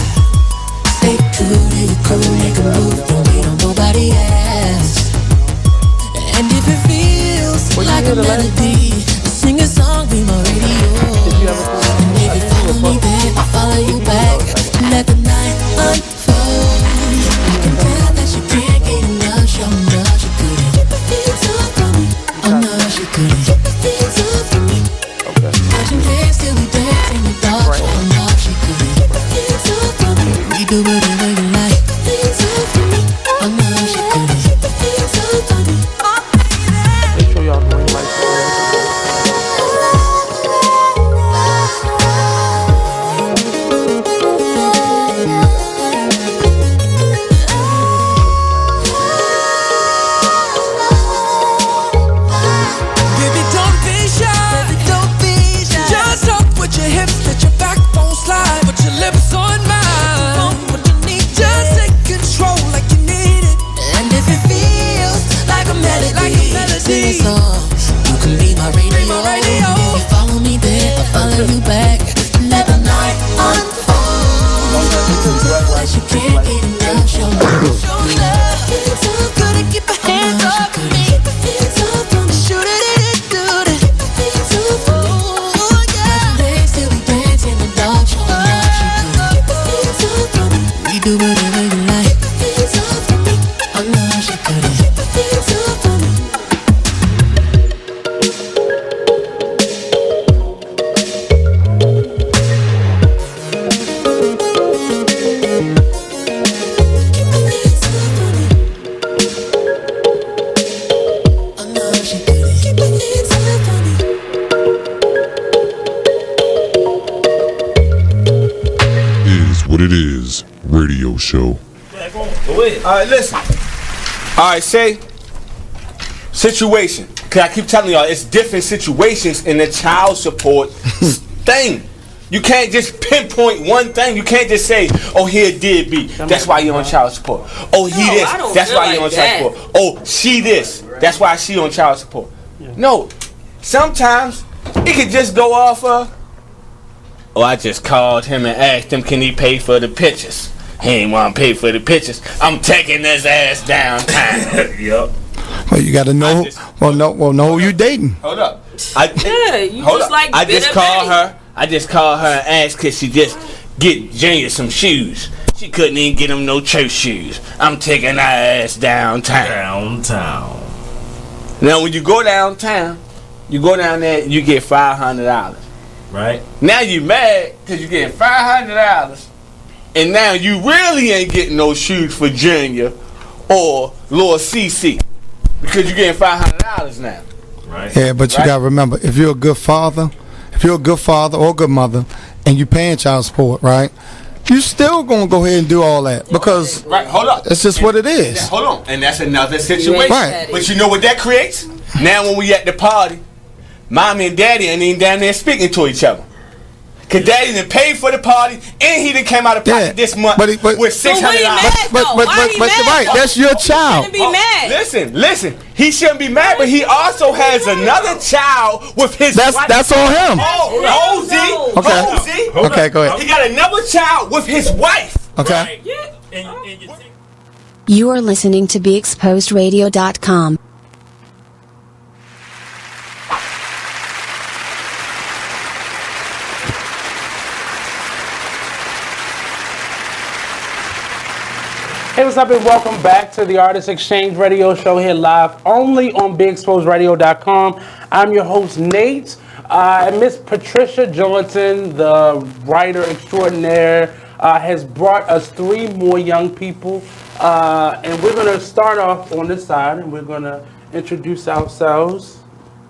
Speaker 9: Stay true to your crew, make a move, don't wait on nobody else. And if it feels like a melody, sing a song, be my radio. And if you follow me there, I'll follow you back. Let the night unfold. I can tell that you can't get enough, show me love, she couldn't. It's all for me, oh no, she couldn't. It's all for me. Watching hands till we dance in the dark, oh no, she couldn't. It's all for me. We do whatever you like. It's all for me, oh no, she couldn't. It's all for me.
Speaker 3: Make sure y'all bring lights.
Speaker 9: Baby, don't be shy. Baby, don't be shy. Just up with your hips, let your backbone slide. Put your lips on mine. What you need, just take control like you need it. And if it feels like a melody, sing a song. You can be my radio. And if you follow me there, I'll follow you back. Let the night unfold. That you can't get enough, show love. It's all good to keep your hands off me. It's all for me. Shoot it, do it. It's all for me. Oh yeah. Days till we dance in the dark, show love, she couldn't. It's all for me. We do whatever you like. It's all for me. Oh no, she couldn't. It's all for me. It's all for me. Oh no, she couldn't. It's all for me.
Speaker 10: Is what it is. Radio show.
Speaker 11: Alright, listen. Alright, say situation. Cause I keep telling y'all it's different situations in the child support thing. You can't just pinpoint one thing. You can't just say, oh, here did be. That's why you're on child support. Oh, he this. That's why you're on child support. Oh, she this. That's why she on child support. No. Sometimes it could just go off of, oh, I just called him and asked him, can he pay for the pictures? He ain't want to pay for the pictures. I'm taking his ass downtown. Yup.
Speaker 12: Well, you got to know. Know who you dating.
Speaker 11: Hold up.
Speaker 13: You just like
Speaker 11: I just called her. I just called her and asked could she just get Junior some shoes. She couldn't even get him no church shoes. I'm taking her ass downtown. Now when you go downtown, you go down there, you get $500. Right. Now you mad because you get $500, and now you really ain't getting no shoes for Junior or Lord CC because you getting $500 now. Right.
Speaker 12: Yeah, but you gotta remember, if you're a good father or a good mother, and you paying child support, right? You still gonna go ahead and do all that because
Speaker 11: hold up.
Speaker 12: It's just what it is.
Speaker 11: Yeah, hold on, and that's another situation.
Speaker 12: Right.
Speaker 11: But you know what that creates? Now when we at the party, mommy and daddy ain't even down there speaking to each other. Cause daddy done paid for the party and he done came out of pocket this month with $600.
Speaker 12: But right, that's your child.
Speaker 13: Shouldn't be mad.
Speaker 11: Listen. He shouldn't be mad, but he also has another child with his wife.
Speaker 12: That's on him.
Speaker 11: Okay,
Speaker 12: go ahead.
Speaker 11: He got another child with his wife.
Speaker 12: Okay.
Speaker 2: You are listening to BeExposedRadio.com.
Speaker 3: Hey, what's up, and welcome back to the Artist Exchange Radio Show here live only on BeExposedRadio.com. I'm your host, Nate. And Miss Patricia Johnson, the writer extraordinaire, has brought us 3 more young people. And we're going to start off on this side, and we're going to introduce ourselves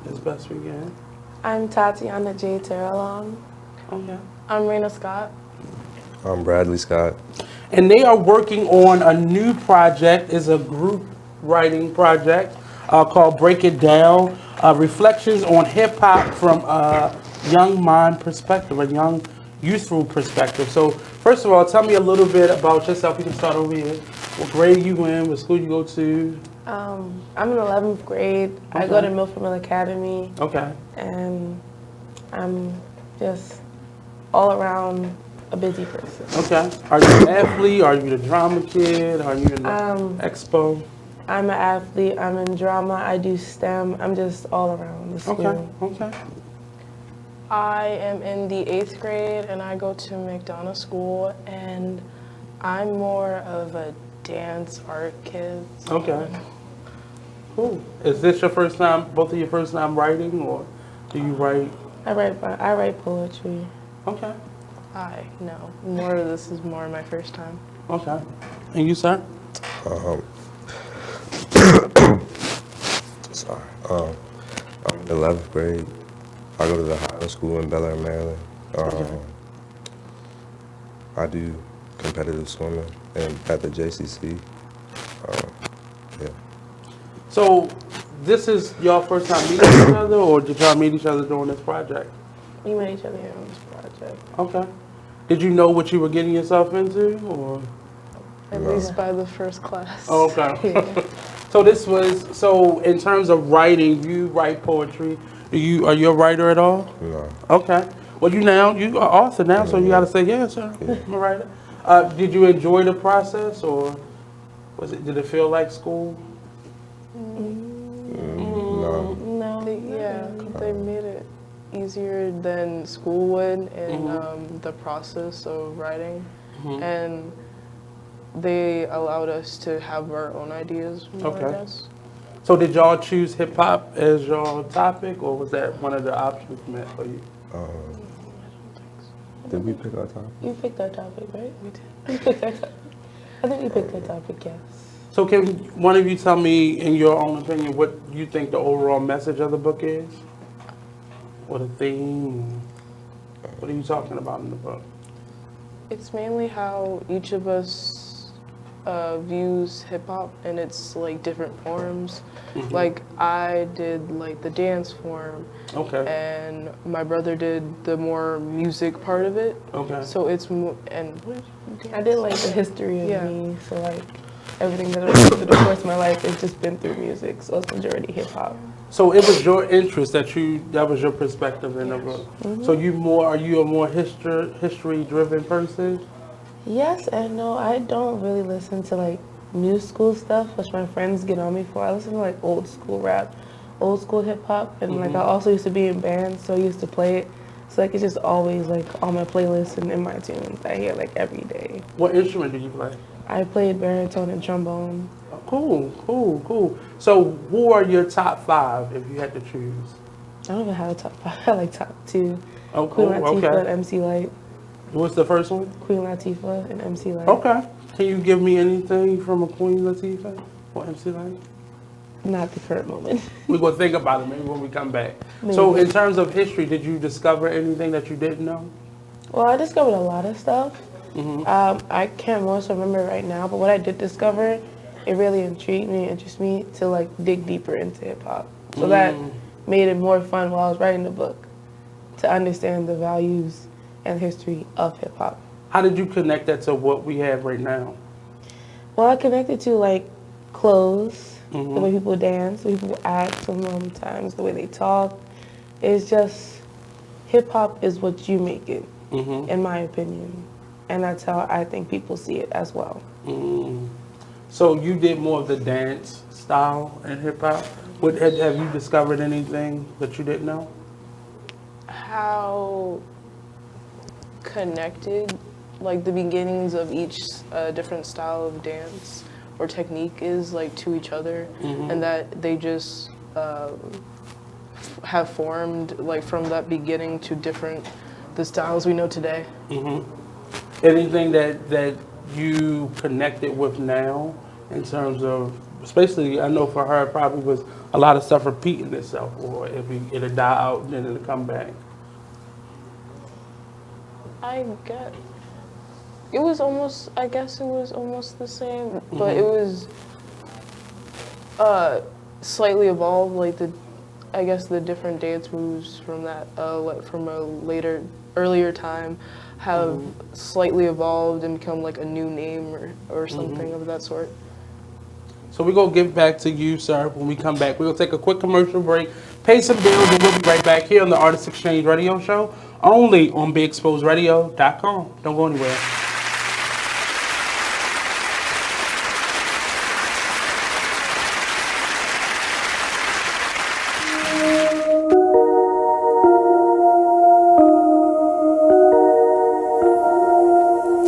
Speaker 3: as best we can.
Speaker 14: I'm Tatiyana J.Terrelonge.
Speaker 3: Okay.
Speaker 14: I'm Raina Scott.
Speaker 15: I'm Bradley Scott.
Speaker 3: And they are working on a new project. It's a group writing project called Break It Down. Reflections on hip hop from a young mind perspective, a young youthful perspective. So first of all, tell me a little bit about yourself. You can start over here. What grade you in? What school you go to?
Speaker 14: I'm in 11th grade. I go to Milford Mill Academy.
Speaker 3: Okay.
Speaker 14: And I'm just all around a busy person.
Speaker 3: Okay. Are you an athlete? Are you the drama kid? Are you in the expo?
Speaker 14: I'm an athlete. I'm in drama. I do STEM. I'm just all around the school.
Speaker 3: Okay.
Speaker 13: I am in the 8th grade and I go to McDonough School and I'm more of a dance art kid. So.
Speaker 3: Okay. Cool. Is this your first time, both of your first time writing, or do you write?
Speaker 14: I write poetry.
Speaker 3: Okay.
Speaker 13: No. More of this is more my first time.
Speaker 3: Okay. And you, sir?
Speaker 15: Sorry. I'm in 11th grade. I go to the high school in Bel Air, Maryland. I do competitive swimming and at the JCC. Yeah.
Speaker 3: So, this is y'all first time meeting each other, or did y'all meet each other during this project?
Speaker 14: We met each other on this project.
Speaker 3: Okay. Did you know what you were getting yourself into, or?
Speaker 13: At least by the first class.
Speaker 3: Oh, okay. So in terms of writing, you write poetry. Are you a writer at all?
Speaker 15: No.
Speaker 3: Okay. Well, you are author now, so you got to say, yeah, sir, I'm a writer. Did you enjoy the process, or did it feel like school?
Speaker 15: No.
Speaker 13: Yeah, they made it easier than school would in the process of writing. And they allowed us to have our own ideas more, I guess.
Speaker 3: So did y'all choose hip hop as your topic, or was that one of the options meant for you?
Speaker 15: Did we pick our topic?
Speaker 14: You picked our topic, right? We did. You picked our topic. I think we picked our topic, yes.
Speaker 3: So can one of you tell me, in your own opinion, what you think the overall message of the book is? Or the theme? What are you talking about in the book?
Speaker 13: It's mainly how each of us views hip hop and its like different forms. Like I did like the dance form.
Speaker 3: Okay.
Speaker 13: And my brother did the more music part of it.
Speaker 3: Okay.
Speaker 13: So it's more, and what did you dance?
Speaker 14: I did like the history of me, so like everything that I've done through the course of my life has just been through music, so it's majority hip hop.
Speaker 3: So it was your interest that was your perspective in the book. So are you a more history driven person?
Speaker 14: Yes and no. I don't really listen to like new school stuff, which my friends get on me for. I listen to like old school rap, old school hip hop, and like I also used to be in bands, so I used to play it. So like it's just always like on my playlist and in my tunes. I hear like every day.
Speaker 3: What instrument do you play?
Speaker 14: I played baritone and trombone.
Speaker 3: Cool. So who are your top 5 if you had to choose?
Speaker 14: I don't even have a top 5. I like top 2.
Speaker 3: Oh, cool.
Speaker 14: Queen Latifah and MC Light.
Speaker 3: What's the first one?
Speaker 14: Queen Latifah and MC Light.
Speaker 3: Okay. Can you give me anything from a Queen Latifah or MC Light?
Speaker 14: Not at the current moment.
Speaker 3: We're going to think about it maybe when we come back. So in terms of history, did you discover anything that you didn't know?
Speaker 14: Well, I discovered a lot of stuff. I can't most remember right now, but what I did discover, it really intrigued me, interested me to like dig deeper into hip hop. So that made it more fun while I was writing the book, to understand the values and history of hip hop.
Speaker 3: How did you connect that to what we have right now?
Speaker 14: Well, I connected to like clothes, the way people dance, the way people act sometimes, the way they talk. It's just, hip hop is what you make it, in my opinion. And that's how I think people see it as well.
Speaker 3: So you did more of the dance style in hip hop. Have you discovered anything that you didn't know?
Speaker 13: How connected, like the beginnings of each different style of dance or technique is like to each other, and that they just have formed like from that beginning to the styles we know today.
Speaker 3: Anything that you connected with now in terms of, especially I know for her it probably was a lot of stuff repeating itself, or it'll die out and then it'll come back.
Speaker 13: I guess it was almost. I guess it was almost the same, but it was slightly evolved. Like I guess the different dance moves from that, like from a earlier time, have slightly evolved and become like a new name or something of that sort.
Speaker 3: So we're going to give back to you, sir, when we come back. We're going to take a quick commercial break, pay some bills, and we'll be right back here on the Artist Exchange Radio Show, only on BeExposedRadio.com. Don't go anywhere.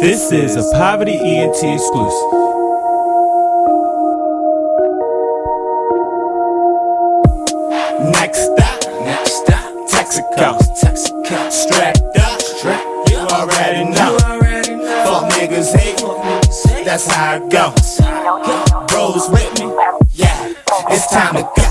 Speaker 16: This is a Poverty ENT exclusive. Next stop, Texaco. Strapped up, you already know. Fuck niggas hate, that's how it goes. Bros with me, yeah, it's time to go.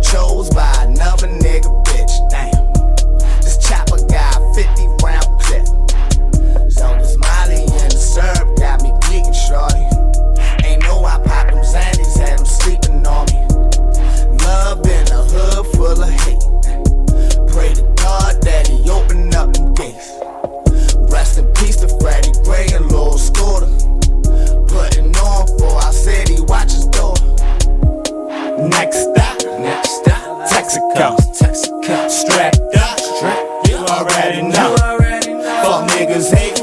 Speaker 16: Chose by another nigga, bitch, damn. This chopper got 50 round clip. So this Molly and the syrup got me geeking, shorty. Ain't know I popped them Xannies, had them sleeping on me. Love in a hood full of hate. Pray to God that he open up them gates. Rest in peace to Freddie Gray and Lil Scooter. Putting on for our city, watch his door. Next stop, Texaco. Strapped up, you already know. Fuck niggas hate,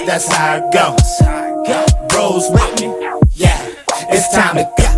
Speaker 16: that's how it goes. Bros with me, yeah, it's time to go.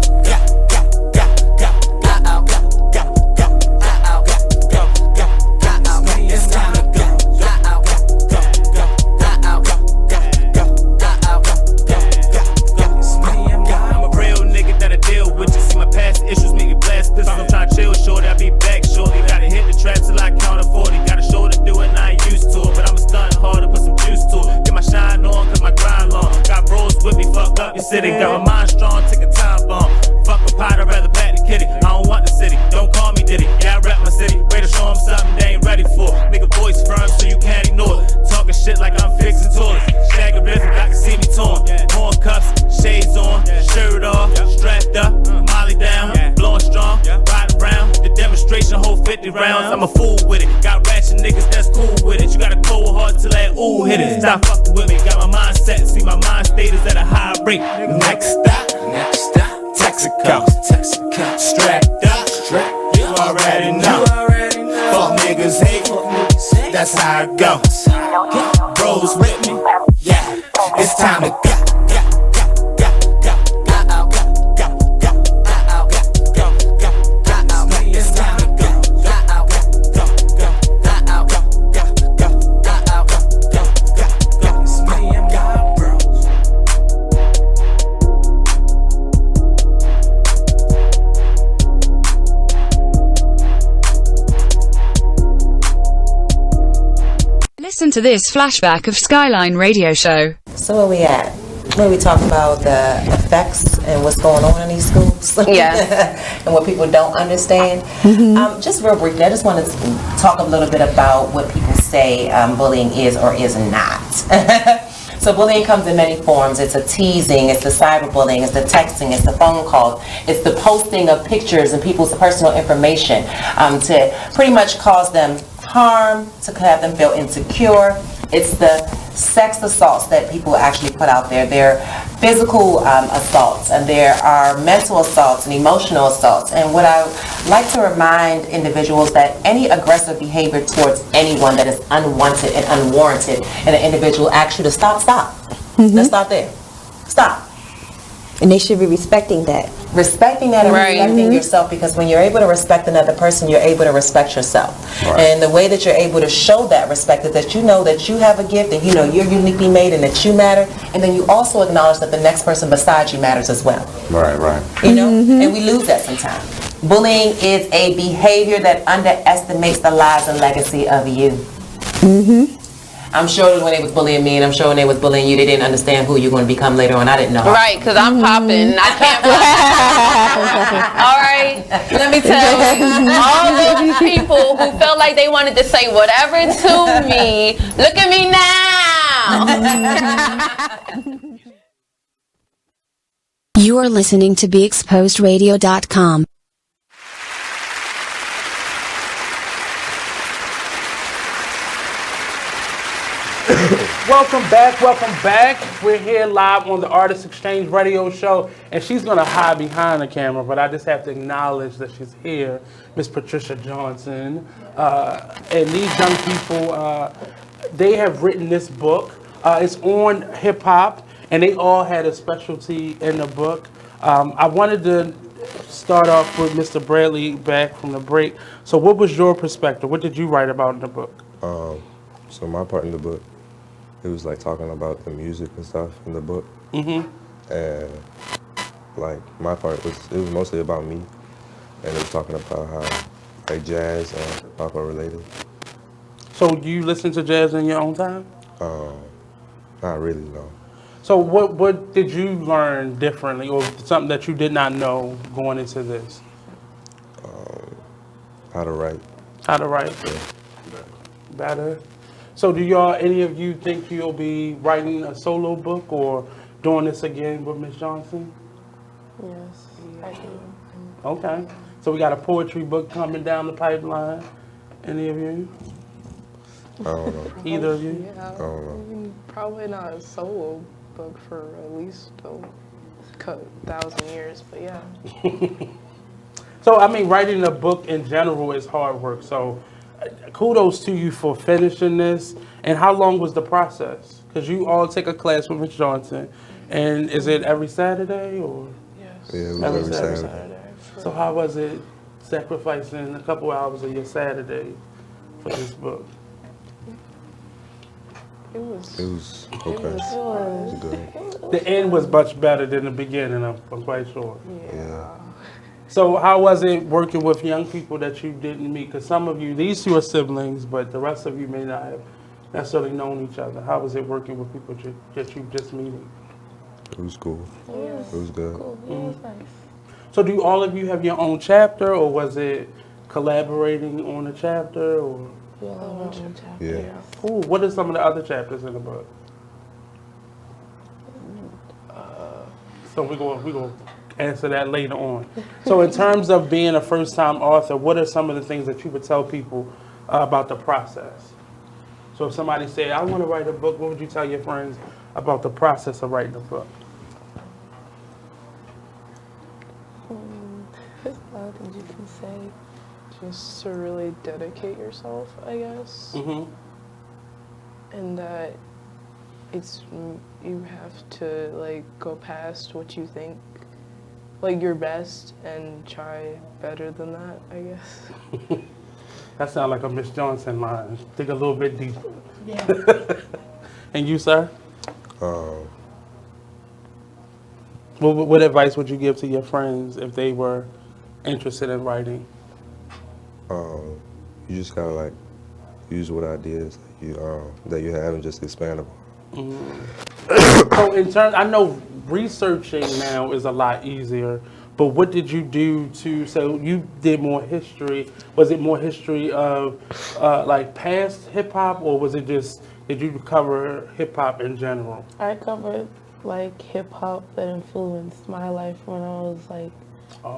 Speaker 16: City. Got my mind strong, taking time long. Fuck a pot, I'd rather back the kitty. I don't want the city, don't call me Diddy. Yeah, I rap my city, ready to show them something they ain't ready for. Nigga voice firm so you can't ignore it. Talking shit like I'm fixing toilets. Shag a rhythm, I can see me torn. Horn cuffs, shades on, shirt off, strapped up, Molly down, blowing strong, riding around. The demonstration hold 50 rounds, I'm a fool with it. Got ratchet niggas that's cool with it. You got a cold heart till that ooh hit it. Stop fucking with me, got my mind set, see my mind state is at a high rate. Next stop, Texaco. Strapped up, you already know. Fuck niggas hate, that's how it goes. Bros with me, yeah, it's time to go.
Speaker 17: Listen to this flashback of Skyline Radio Show.
Speaker 18: So where we at? Where we talk about the effects and what's going on in these schools?
Speaker 19: Yeah.
Speaker 18: And what people don't understand. Just real briefly, I just want to talk a little bit about what people say bullying is or is not. So bullying comes in many forms. It's a teasing, it's the cyberbullying, it's the texting, it's the phone calls, it's the posting of pictures and people's personal information to pretty much cause them harm, to have them feel insecure. It's the sex assaults that people actually put out there. There are physical assaults, and there are mental assaults and emotional assaults. And what I like to remind individuals that any aggressive behavior towards anyone that is unwanted and unwarranted, and an individual asks you to stop. Let's stop there. Stop.
Speaker 19: And they should be respecting that.
Speaker 18: respecting that and respecting yourself, because when you're able to respect another person, you're able to respect yourself. And the way that you're able to show that respect is that you know that you have a gift and you know you're uniquely made and that you matter, and then you also acknowledge that the next person beside you matters as well.
Speaker 15: Right.
Speaker 18: You know, and we lose that sometimes. Bullying is a behavior that underestimates the lives and legacy of you. I'm sure when they was bullying me, and I'm sure when they was bullying you, they didn't understand who you're going to become later on. I didn't know.
Speaker 19: Right, because I'm popping. I can't All right, let me tell you, all those people who felt like they wanted to say whatever to me, look at me now.
Speaker 2: You are listening to BeExposedRadio.com.
Speaker 3: Welcome back. We're here live on the Artist Exchange Radio Show, and she's going to hide behind the camera, but I just have to acknowledge that she's here, Miss Patricia Johnson. And these young people, they have written this book. It's on hip-hop, and they all had a specialty in the book. I wanted to start off with Mr. Bradley back from the break. So what was your perspective? What did you write about in the book?
Speaker 15: So my part in the book, it was like talking about the music and stuff in the book. And like my part it was mostly about me, and it was talking about how like jazz and hip hop are related.
Speaker 3: So do you listen to jazz in your own time?
Speaker 15: Not really, no.
Speaker 3: So what did you learn differently, or something that you did not know going into this?
Speaker 15: How to write.
Speaker 3: How to write?
Speaker 15: Yeah.
Speaker 3: Better. So do any of you think you'll be writing a solo book or doing this again with Miss Johnson?
Speaker 13: Yes, I do.
Speaker 3: Okay. So we got a poetry book coming down the pipeline. Any of you?
Speaker 15: I don't know.
Speaker 3: Either of you?
Speaker 13: Yeah,
Speaker 15: I don't know.
Speaker 13: I mean, probably not a solo book for at least a 1,000 years, but yeah.
Speaker 3: So, I mean, writing a book in general is hard work. So, kudos to you for finishing this. And how long was the process? Because you all take a class with Miss Johnson. And is it every Saturday or?
Speaker 13: Yes.
Speaker 15: Yeah, it was every Saturday.
Speaker 3: So how was it sacrificing a couple hours of your Saturday for this book?
Speaker 13: It was
Speaker 15: okay.
Speaker 13: It was
Speaker 15: good.
Speaker 3: The end was much better than the beginning, I'm quite sure.
Speaker 13: Yeah.
Speaker 3: So how was it working with young people that you didn't meet? Because some of you, these two are siblings, but the rest of you may not have necessarily known each other. How was it working with people that you just meeting?
Speaker 15: It was cool.
Speaker 14: Yeah.
Speaker 15: It was good.
Speaker 14: Cool. Yeah, it was nice.
Speaker 3: So do all of you have your own chapter, or was it collaborating on a chapter, or?
Speaker 14: We all have our own chapter.
Speaker 15: Yeah.
Speaker 3: Cool. What are some of the other chapters in the book? So we're gonna answer that later on. So in terms of being a first-time author, what are some of the things that you would tell people about the process? So if somebody said, I want to write a book, what would you tell your friends about the process of writing a book?
Speaker 13: There's a lot of things you can say. Just to really dedicate yourself, I guess. And that you have to like go past what you think like your best and try better than that, I guess.
Speaker 3: That sounds like a Miss Johnson line. Think a little bit deeper.
Speaker 18: Yeah.
Speaker 3: And you, sir? What advice would you give to your friends if they were interested in writing?
Speaker 15: You just gotta like use what ideas that you have and just expand upon.
Speaker 3: So in terms, I know researching now is a lot easier, but what did you do so you did more history? Was it more history of like past hip hop, or was it just, did you cover hip hop in general?
Speaker 14: I covered like hip hop that influenced my life when I was like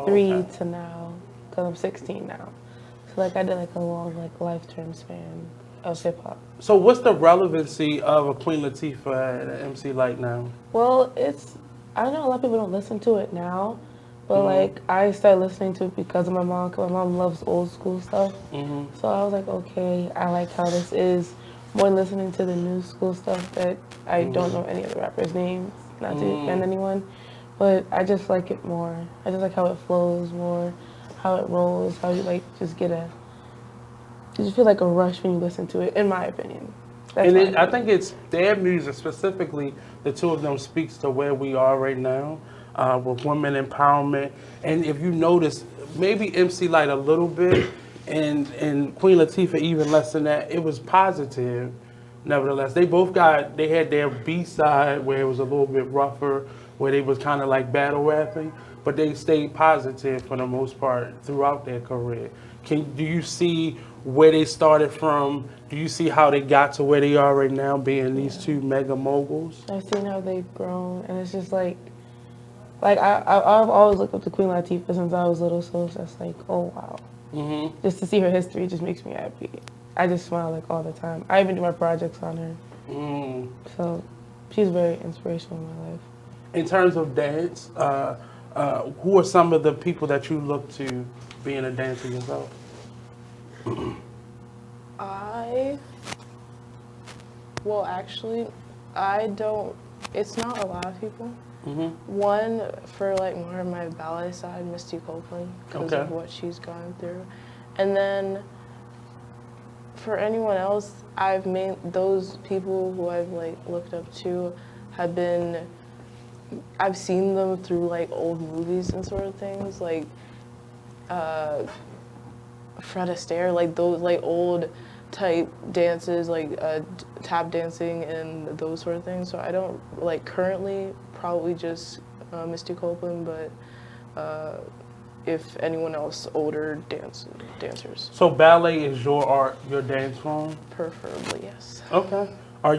Speaker 14: 3 to now, because I'm 16 now. So like I did like a long like lifetime span of hip hop.
Speaker 3: So what's the relevancy of a Queen Latifah and an MC Light now?
Speaker 14: Well, I know a lot of people don't listen to it now, but like I started listening to it because of my mom, because my mom loves old school stuff. So I was like, okay, I like how this is, more than listening to the new school stuff that I don't know any of the rappers' names, not to offend anyone. but I just like it more. I just like how it flows more, how it rolls, how you like just get a, you just feel like a rush when you listen to it, in my opinion. That's
Speaker 3: And
Speaker 14: my
Speaker 3: I
Speaker 14: opinion.
Speaker 3: think it's their music specifically, the two of them speaks to where we are right now with women empowerment. And if you notice, maybe MC Light a little bit and Queen Latifah even less than that, it was positive. Nevertheless, they had their B side where it was a little bit rougher, where they was kind of like battle rapping, but they stayed positive for the most part throughout their career. Do you see where they started from? Do you see how they got to where they are right now, being these two mega moguls?
Speaker 14: I've seen how they've grown, and it's just like I've always looked up to Queen Latifah since I was little, so it's just like, oh wow.
Speaker 3: Mm-hmm.
Speaker 14: Just to see her history just makes me happy. I just smile like all the time. I even do my projects on her.
Speaker 3: Mm.
Speaker 14: So she's very inspirational in my life.
Speaker 3: In terms of dance, who are some of the people that you look to being a dancer yourself?
Speaker 13: It's not a lot of people.
Speaker 3: Mm-hmm.
Speaker 13: One, for like more of my ballet side, Misty Copeland, because of what she's gone through. And then for anyone else, those people who I've like looked up to have been, I've seen them through like old movies and sort of things, like Fred Astaire, like those like old type dances, like tap dancing and those sort of things. So I don't like currently probably just Misty Copeland, but if anyone else older dancers.
Speaker 3: So ballet is your art, your dance form?
Speaker 13: Preferably, yes.
Speaker 3: Okay. I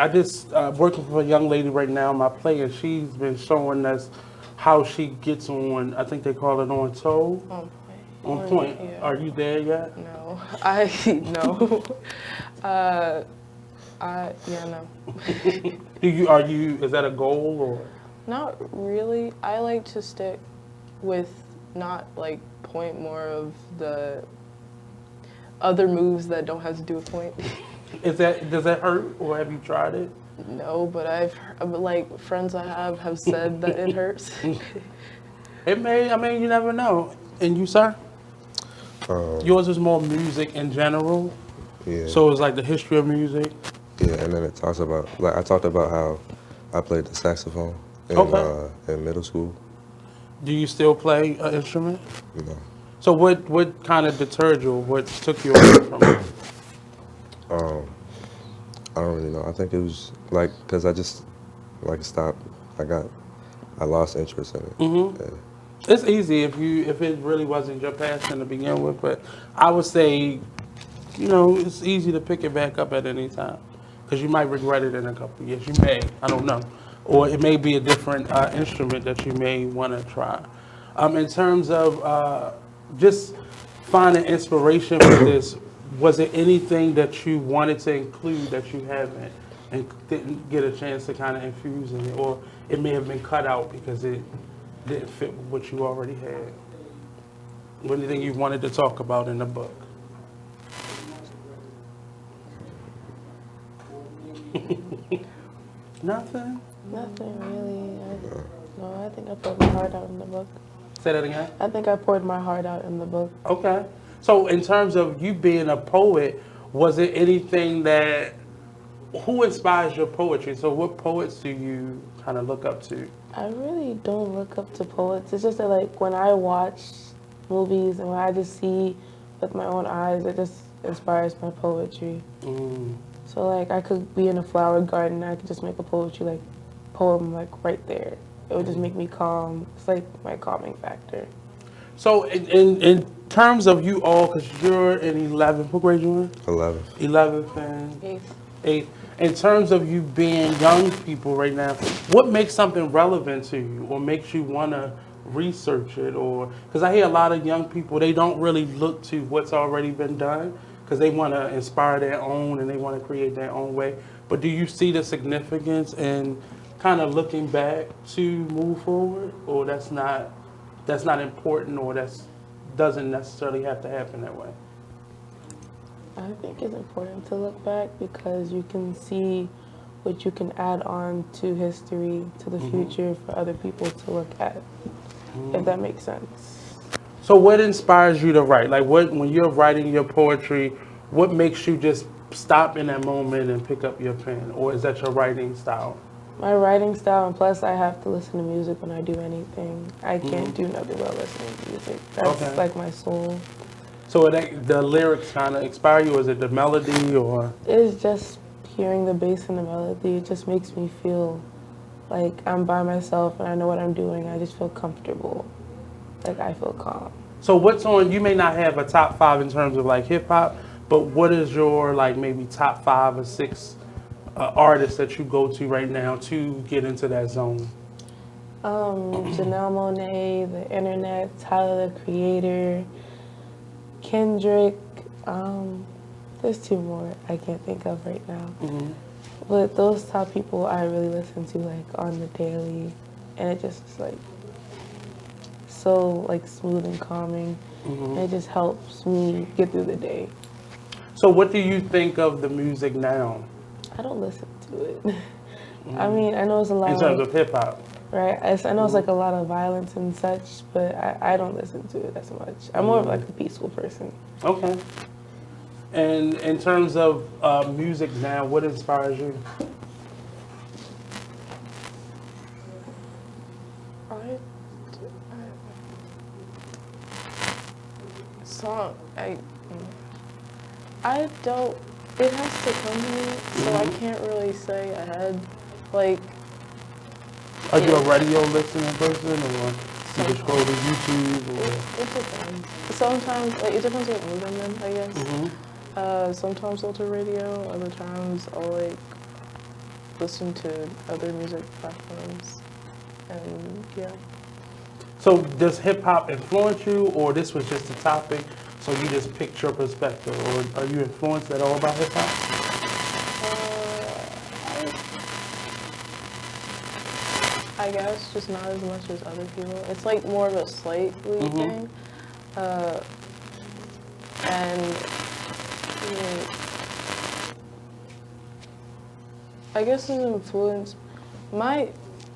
Speaker 3: just working for a young lady right now, my player, she's been showing us how she gets on, I think they call it on toe. On point. Yeah. Are you there yet?
Speaker 13: No. No. No.
Speaker 3: Is that a goal or?
Speaker 13: Not really. I like to stick with not like point, more of the other moves that don't have to do with point.
Speaker 3: Does that hurt or have you tried it?
Speaker 13: No, but like friends I have said that it hurts.
Speaker 3: It may, you never know. And you, sir? Yours is more music in general?
Speaker 15: Yeah.
Speaker 3: So it's like the history of music?
Speaker 15: Yeah, and then it talks about, like I talked about how I played the saxophone in middle school.
Speaker 3: Do you still play an instrument?
Speaker 15: No.
Speaker 3: So what kind of deterred you? What took you away from it?
Speaker 15: I don't really know. I think it was like, cause I just like stopped. I lost interest in it.
Speaker 3: Mm-hmm.
Speaker 15: Yeah.
Speaker 3: It's easy if it really wasn't your passion to begin with, but I would say, it's easy to pick it back up at any time, because you might regret it in a couple of years. You may, I don't know, or it may be a different instrument that you may want to try. In terms of just finding inspiration for this, was it anything that you wanted to include that you haven't and didn't get a chance to kind of infuse in it, or it may have been cut out because it didn't fit with what you already had? Anything you wanted to talk about in the book? Nothing?
Speaker 14: Nothing really. No, I think I poured my heart out in the book.
Speaker 3: Say that again?
Speaker 14: I think I poured my heart out in the book.
Speaker 3: Okay. So in terms of you being a poet, was it anything who inspires your poetry? So what poets do you kind of look up to?
Speaker 14: I really don't look up to poets. It's just that like when I watch movies and when I just see with my own eyes, it just inspires my poetry.
Speaker 3: Mm.
Speaker 14: So like I could be in a flower garden and I could just make a poetry poem right there. It would just make me calm. It's like my calming factor.
Speaker 3: So in terms of you all, because you're in 11th, what grade you in?
Speaker 15: 11th.
Speaker 3: 11th and 8th. In terms of you being young people right now, what makes something relevant to you or makes you want to research it? Or because I hear a lot of young people, they don't really look to what's already been done because they want to inspire their own and they want to create their own way. But do you see the significance in kind of looking back to move forward, or that's not important, or doesn't necessarily have to happen that way?
Speaker 14: I think it's important to look back because you can see which you can add on to history, to the future for other people to look at, if that makes sense.
Speaker 3: So what inspires you to write? Like when you're writing your poetry, what makes you just stop in that moment and pick up your pen? Or is that your writing style?
Speaker 14: My writing style, and plus I have to listen to music when I do anything. I can't do nothing but listening to music. That's like my soul.
Speaker 3: So the lyrics kind of inspire you? Is it the melody or?
Speaker 14: It's just hearing the bass and the melody. It just makes me feel like I'm by myself and I know what I'm doing. I just feel comfortable. Like I feel calm.
Speaker 3: So what's on, you may not have a top 5 in terms of like hip hop, but what is your like maybe top 5 or 6 artists that you go to right now to get into that zone?
Speaker 14: Janelle Monáe, The Internet, Tyler the Creator, Kendrick. There's 2 more I can't think of right now. But those top people I really listen to like on the daily, and it just is like so like smooth and calming. And it just helps me get through the day.
Speaker 3: So what do you think of the music now?
Speaker 14: I don't listen to it. I mean, I know it's a lot
Speaker 3: in terms of hip hop.
Speaker 14: Right, I know it's like a lot of violence and such, but I don't listen to it as much. I'm more of like a peaceful person.
Speaker 3: Okay. And in terms of music now, what inspires you?
Speaker 13: I don't, it has to come to me, so I can't really say ahead. Like,
Speaker 3: are you a radio listening person, or you just go to YouTube? Or?
Speaker 13: It depends. Sometimes, like, it depends what mood I'm in, I guess. Sometimes I'll do radio, other times I'll like listen to other music platforms, and yeah.
Speaker 3: So does hip hop influence you, or this was just a topic, so you just picked your perspective, or are you influenced at all by hip hop?
Speaker 13: I guess just not as much as other people. It's like more of a slightly thing, and you know, I guess it's influenced my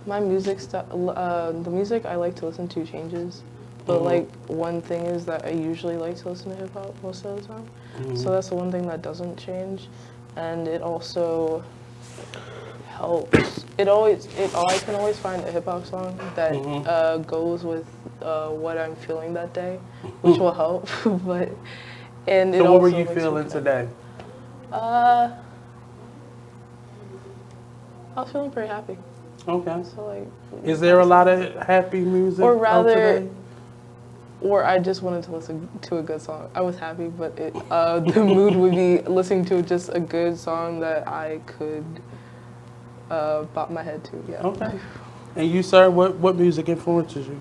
Speaker 13: music style. The music I like to listen to changes, but like one thing is that I usually like to listen to hip hop most of the time. So that's the one thing that doesn't change, and it also helps. I can always find a hip hop song that goes with what I'm feeling that day, which will help. So
Speaker 3: what were you feeling today?
Speaker 13: I was feeling pretty happy.
Speaker 3: Okay.
Speaker 13: So like,
Speaker 3: is there a lot of happy music?
Speaker 13: Or rather,
Speaker 3: today?
Speaker 13: or I just wanted to listen to a good song. I was happy, but the mood would be listening to just a good song that I could bop my head to. Yeah.
Speaker 3: Okay. And you, sir, what music influences you?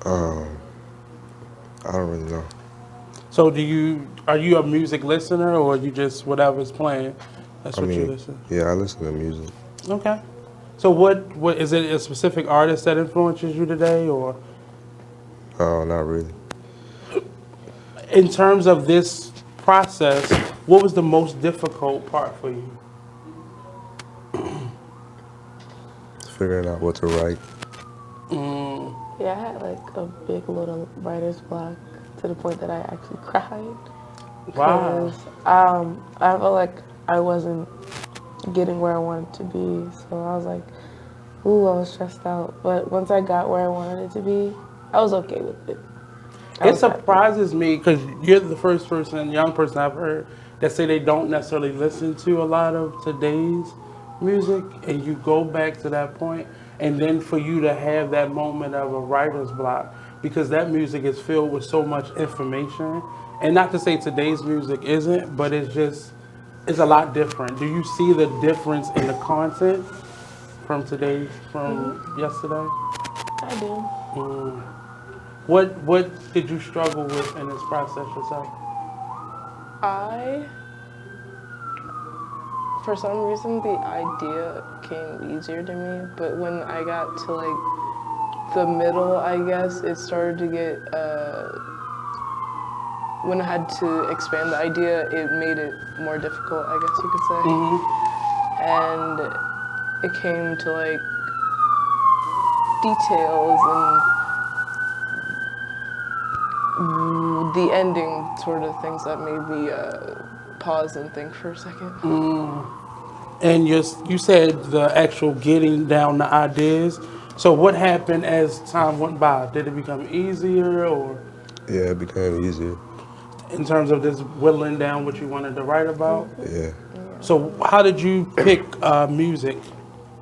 Speaker 15: I don't really know.
Speaker 3: So are you a music listener, or you just whatever's playing? That's what you listen.
Speaker 15: Yeah, I listen to music.
Speaker 3: Okay. So what is it? A specific artist that influences you today, or?
Speaker 15: Oh, not really.
Speaker 3: In terms of this process, what was the most difficult part for you?
Speaker 15: Figuring out what to write.
Speaker 14: Yeah, I had like a big load of writer's block to the point that I actually cried.
Speaker 3: Wow.
Speaker 14: Because I felt like I wasn't getting where I wanted to be. So I was like, ooh, I was stressed out. But once I got where I wanted it to be, I was okay with it.
Speaker 3: It surprises me because you're the first young person I've heard that say they don't necessarily listen to a lot of today's music, and you go back to that point, and then for you to have that moment of a writer's block, because that music is filled with so much information. And not to say today's music isn't, but it's a lot different. Do you see the difference in the content from yesterday?
Speaker 14: I do.
Speaker 3: What did you struggle with in this process yourself?
Speaker 13: For some reason, the idea came easier to me, but when I got to like the middle, I guess, it started to get, when I had to expand the idea, it made it more difficult, I guess you could say. and it came to like details and the ending sort of things that made me pause and think for a second.
Speaker 3: And you said the actual getting down the ideas. So what happened as time went by? Did it become easier, or
Speaker 15: Yeah, it became easier.
Speaker 3: in terms of just whittling down what you wanted to write about?
Speaker 15: Yeah.
Speaker 3: So how did you pick music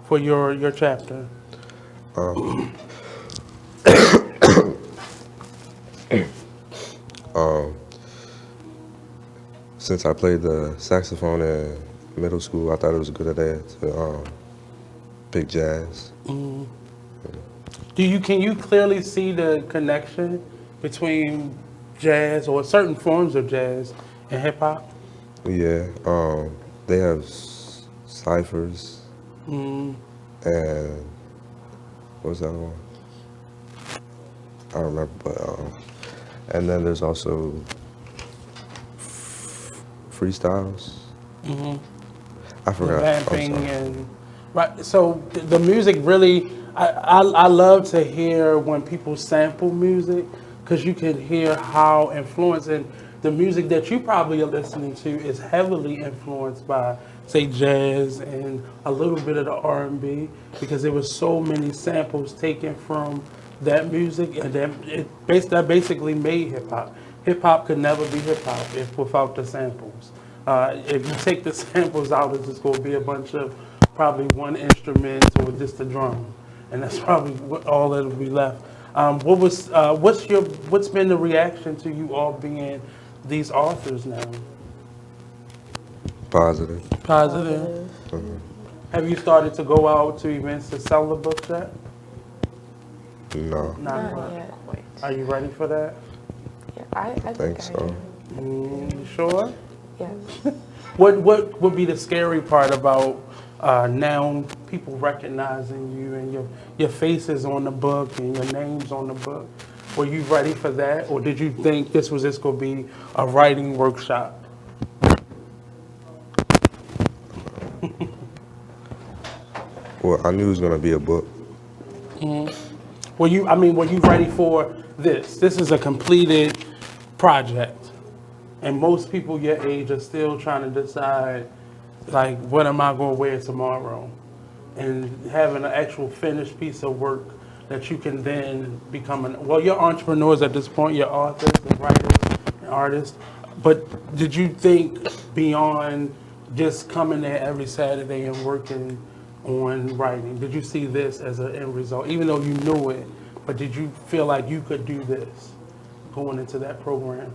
Speaker 3: for your chapter?
Speaker 15: Since I played the saxophone in middle school, I thought it was a good idea to pick jazz.
Speaker 3: Can you clearly see the connection between jazz or certain forms of jazz and hip hop?
Speaker 15: Yeah, they have ciphers and what's the other one? I don't remember, but and then there's also freestyles. I forgot.
Speaker 3: Rapping and right. So the music really, I love to hear when people sample music, because you can hear how influenced, and the music that you probably are listening to is heavily influenced by, say, jazz and a little bit of the R&B, because there was so many samples taken from that music, and that basically made hip hop. Hip hop could never be hip hop without the samples. If you take the samples out, it's just going to be a bunch of probably one instrument or just a drum, and that's probably all that'll be left. What's been the reaction to you all being these authors now?
Speaker 15: Positive.
Speaker 3: Positive. Have you started to go out to events to sell the books yet?
Speaker 15: No.
Speaker 3: Not yet. Are you ready for that?
Speaker 14: Yeah, I
Speaker 15: think so.
Speaker 3: You sure?
Speaker 14: Yes.
Speaker 3: What would be the scary part about now people recognizing you and your face is on the book and your name's on the book? Were you ready for that, or did you think this was just going to be a writing workshop?
Speaker 15: Well, I knew it was gonna be a book.
Speaker 3: Were you ready for this? This is a completed project, and most people your age are still trying to decide, like, what am I going to wear tomorrow? And having an actual finished piece of work that you can then become you're entrepreneurs at this point, you're authors and writers and artists, but did you think beyond just coming there every Saturday and working on writing? Did you see this as an end result, even though you knew it, but did you feel like you could do this going into that program?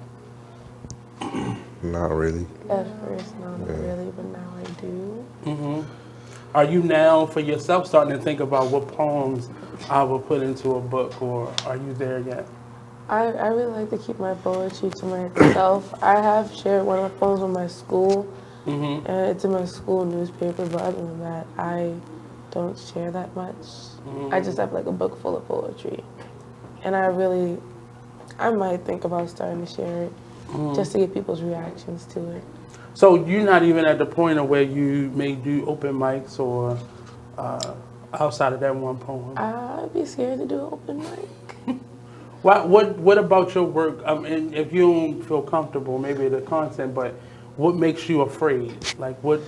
Speaker 15: Not really.
Speaker 14: At first, not really, but now I do.
Speaker 3: Are you now, for yourself, starting to think about what poems I will put into a book, or are you there yet?
Speaker 14: I really like to keep my poetry to myself. I have shared one of my poems with my school, and it's in my school newspaper, but other than that, I don't share that much. I just have like a book full of poetry. And I might think about starting to share it, just to get people's reactions to it.
Speaker 3: So you're not even at the point of where you may do open mics or outside of that one poem?
Speaker 14: I'd be scared to do an open mic.
Speaker 3: What about your work? And if you don't feel comfortable, maybe the content, but what makes you afraid? Like what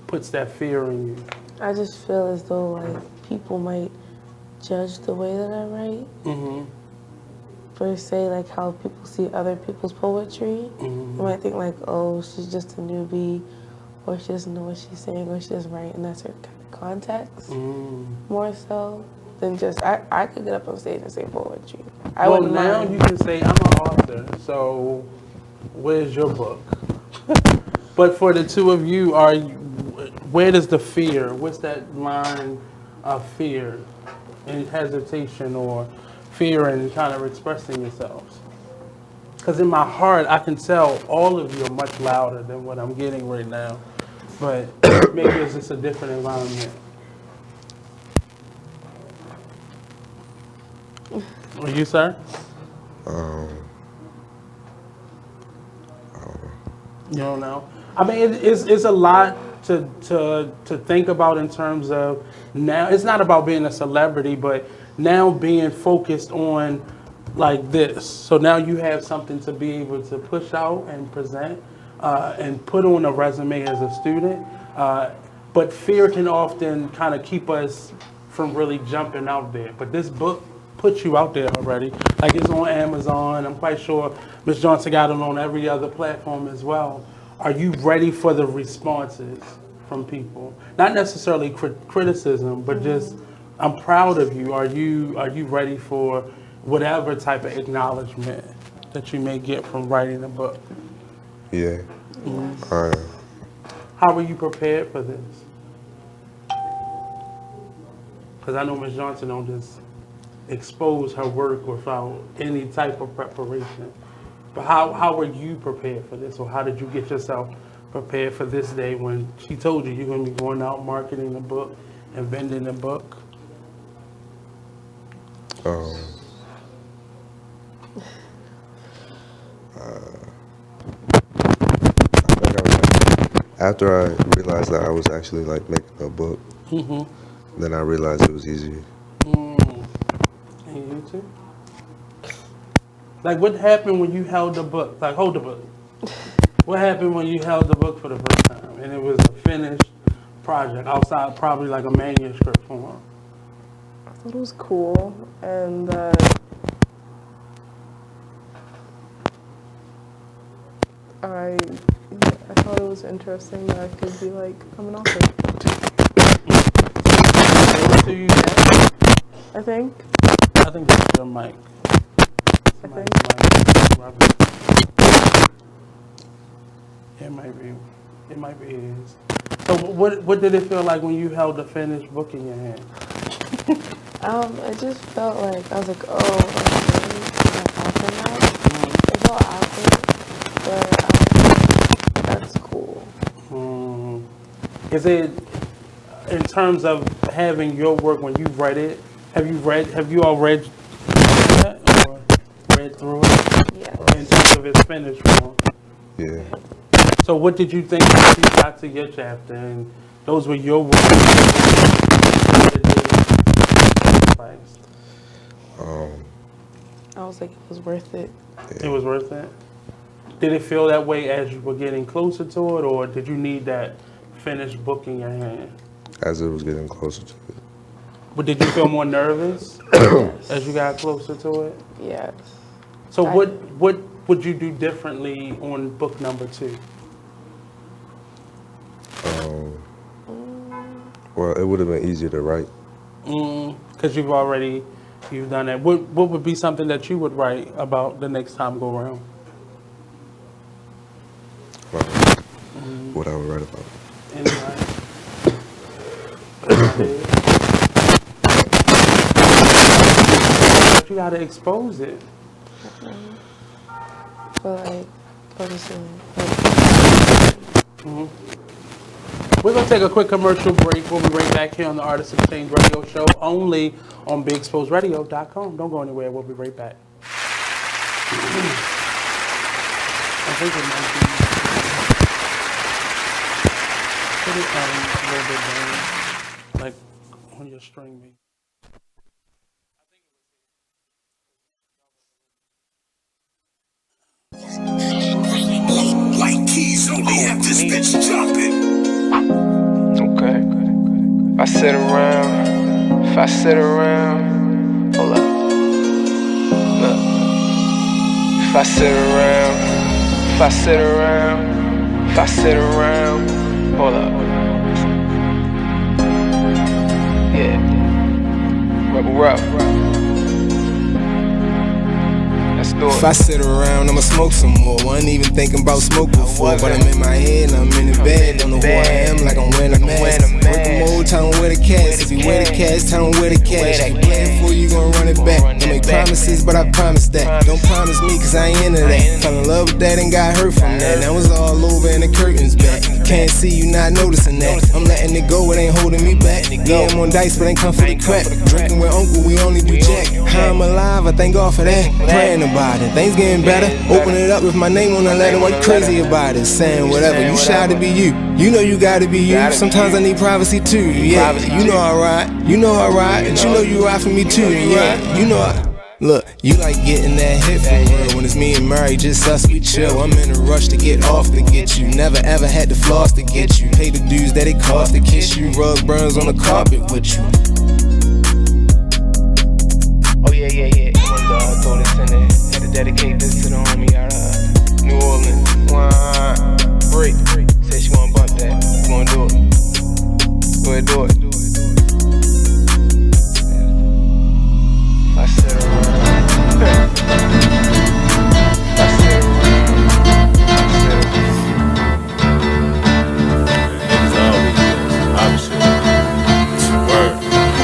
Speaker 3: puts that fear in you?
Speaker 14: I just feel as though like people might judge the way that I write. Per se, like how people see other people's poetry. They might think like, oh, she's just a newbie, or she doesn't know what she's saying, or she doesn't write in that certain kind of context. More so than just, I could get up on stage and say poetry.
Speaker 3: Well, now you can say, I'm an author, so where's your book? But for the two of you, where does the fear, what's that line of fear and hesitation, or fear in kind of expressing yourselves? Because in my heart, I can tell all of you are much louder than what I'm getting right now. But maybe it's just a different environment. Are you, sir?
Speaker 15: I don't know.
Speaker 3: You don't know? I mean, it's a lot to think about in terms of now? It's not about being a celebrity, but now being focused on like this. So now you have something to be able to push out and present and put on a resume as a student. But fear can often kind of keep us from really jumping out there. But this book puts you out there already. Like it's on Amazon. I'm quite sure Ms. Johnson got it on every other platform as well. Are you ready for the responses from people? Not necessarily criticism, but just, I'm proud of you. Are you ready for whatever type of acknowledgement that you may get from writing a book?
Speaker 15: Yeah.
Speaker 3: How were you prepared for this? Because I know Ms. Johnson don't just expose her work without any type of preparation. But how were you prepared for this? Or how did you get yourself prepared for this day when she told you you're going to be going out marketing the book and vending the book?
Speaker 15: After I realized that I was actually like making a book, then I realized it was easier.
Speaker 3: And you too? Like what happened when you held the book? Like hold the book. What happened when you held the book for the first time and it was a finished project outside probably like a manuscript form?
Speaker 13: I thought it was cool and I thought it was interesting that I could be like, I'm an author. I think
Speaker 3: that's your mic.
Speaker 13: I think.
Speaker 3: It might be his. So what did it feel like when you held the finished book in your hand?
Speaker 13: I just felt like, I was like, oh, I'm author now. It felt awkward, but that's cool.
Speaker 3: Is it, in terms of having your work when you read it, have you all read that or read through it?
Speaker 13: Yeah.
Speaker 3: In terms of its finished form?
Speaker 15: Yeah.
Speaker 3: So what did you think when you got to your chapter and those were your words?
Speaker 13: I was like, it was worth it.
Speaker 3: It was worth it? Did it feel that way as you were getting closer to it, or did you need that finished book in your hand?
Speaker 15: As it was getting closer to it.
Speaker 3: But did you feel more nervous as you got closer to it?
Speaker 13: Yes.
Speaker 3: So what would you do differently on book number 2?
Speaker 15: Well, it would have been easier to write.
Speaker 3: Because you've done that. What would be something that you would write about the next time go around?
Speaker 15: What I would write about.
Speaker 3: But you gotta expose it.
Speaker 13: But like, obviously.
Speaker 3: We're going to take a quick commercial break. We'll be right back here on the Artist Exchange Radio Show, only on BigExposedRadio.com. Don't go anywhere. We'll be right back. I think it might be. Put it a little bit down, like on your string, maybe.
Speaker 20: White keys only have this bitch jumping. Okay. If I sit around, hold up. Look. If I sit around, hold up. Yeah. Rebel rap. If I sit around, I'ma smoke some more. Wasn't even thinking about smoke before, but I'm in my head and I'm in the bed. Don't know who I am, like I'm wearing a mask. Working mode, tell them where the cash. If you wear the cash, tell them where the cash. If you playing for you, gon' run it back. Don't make promises, but I promise that. Don't promise me, cause I ain't into that. Fell in love with that and got hurt from that. That was all over and the curtains back. Can't see you not noticing that. I'm letting it go, it ain't holding me back. Yeah, I'm on dice, but ain't come for the crack. Drinking with uncle, we only do jack. How I'm alive, I thank God for that. Praying about about it. Things getting better. Open it up with my name on the letter. Why you crazy about it? Saying whatever. You shy to be you. You know you gotta be you. Sometimes I need privacy too. Yeah, you know I ride. You know I ride. And you know you ride for me too. Yeah, you know I. Look, you like getting that hit for real. When it's me and Murray, just us, we chill. I'm in a rush to get off to get you. Never ever had to floss to get you. Pay the dues that it cost to kiss you. Rug burns on the carpet with you.
Speaker 21: Oh yeah. Come on, dog. Told it to had to dedicate this to the homie out of New Orleans. Break. Said she wanna bump that. You wanna do it? Go ahead, do it. I said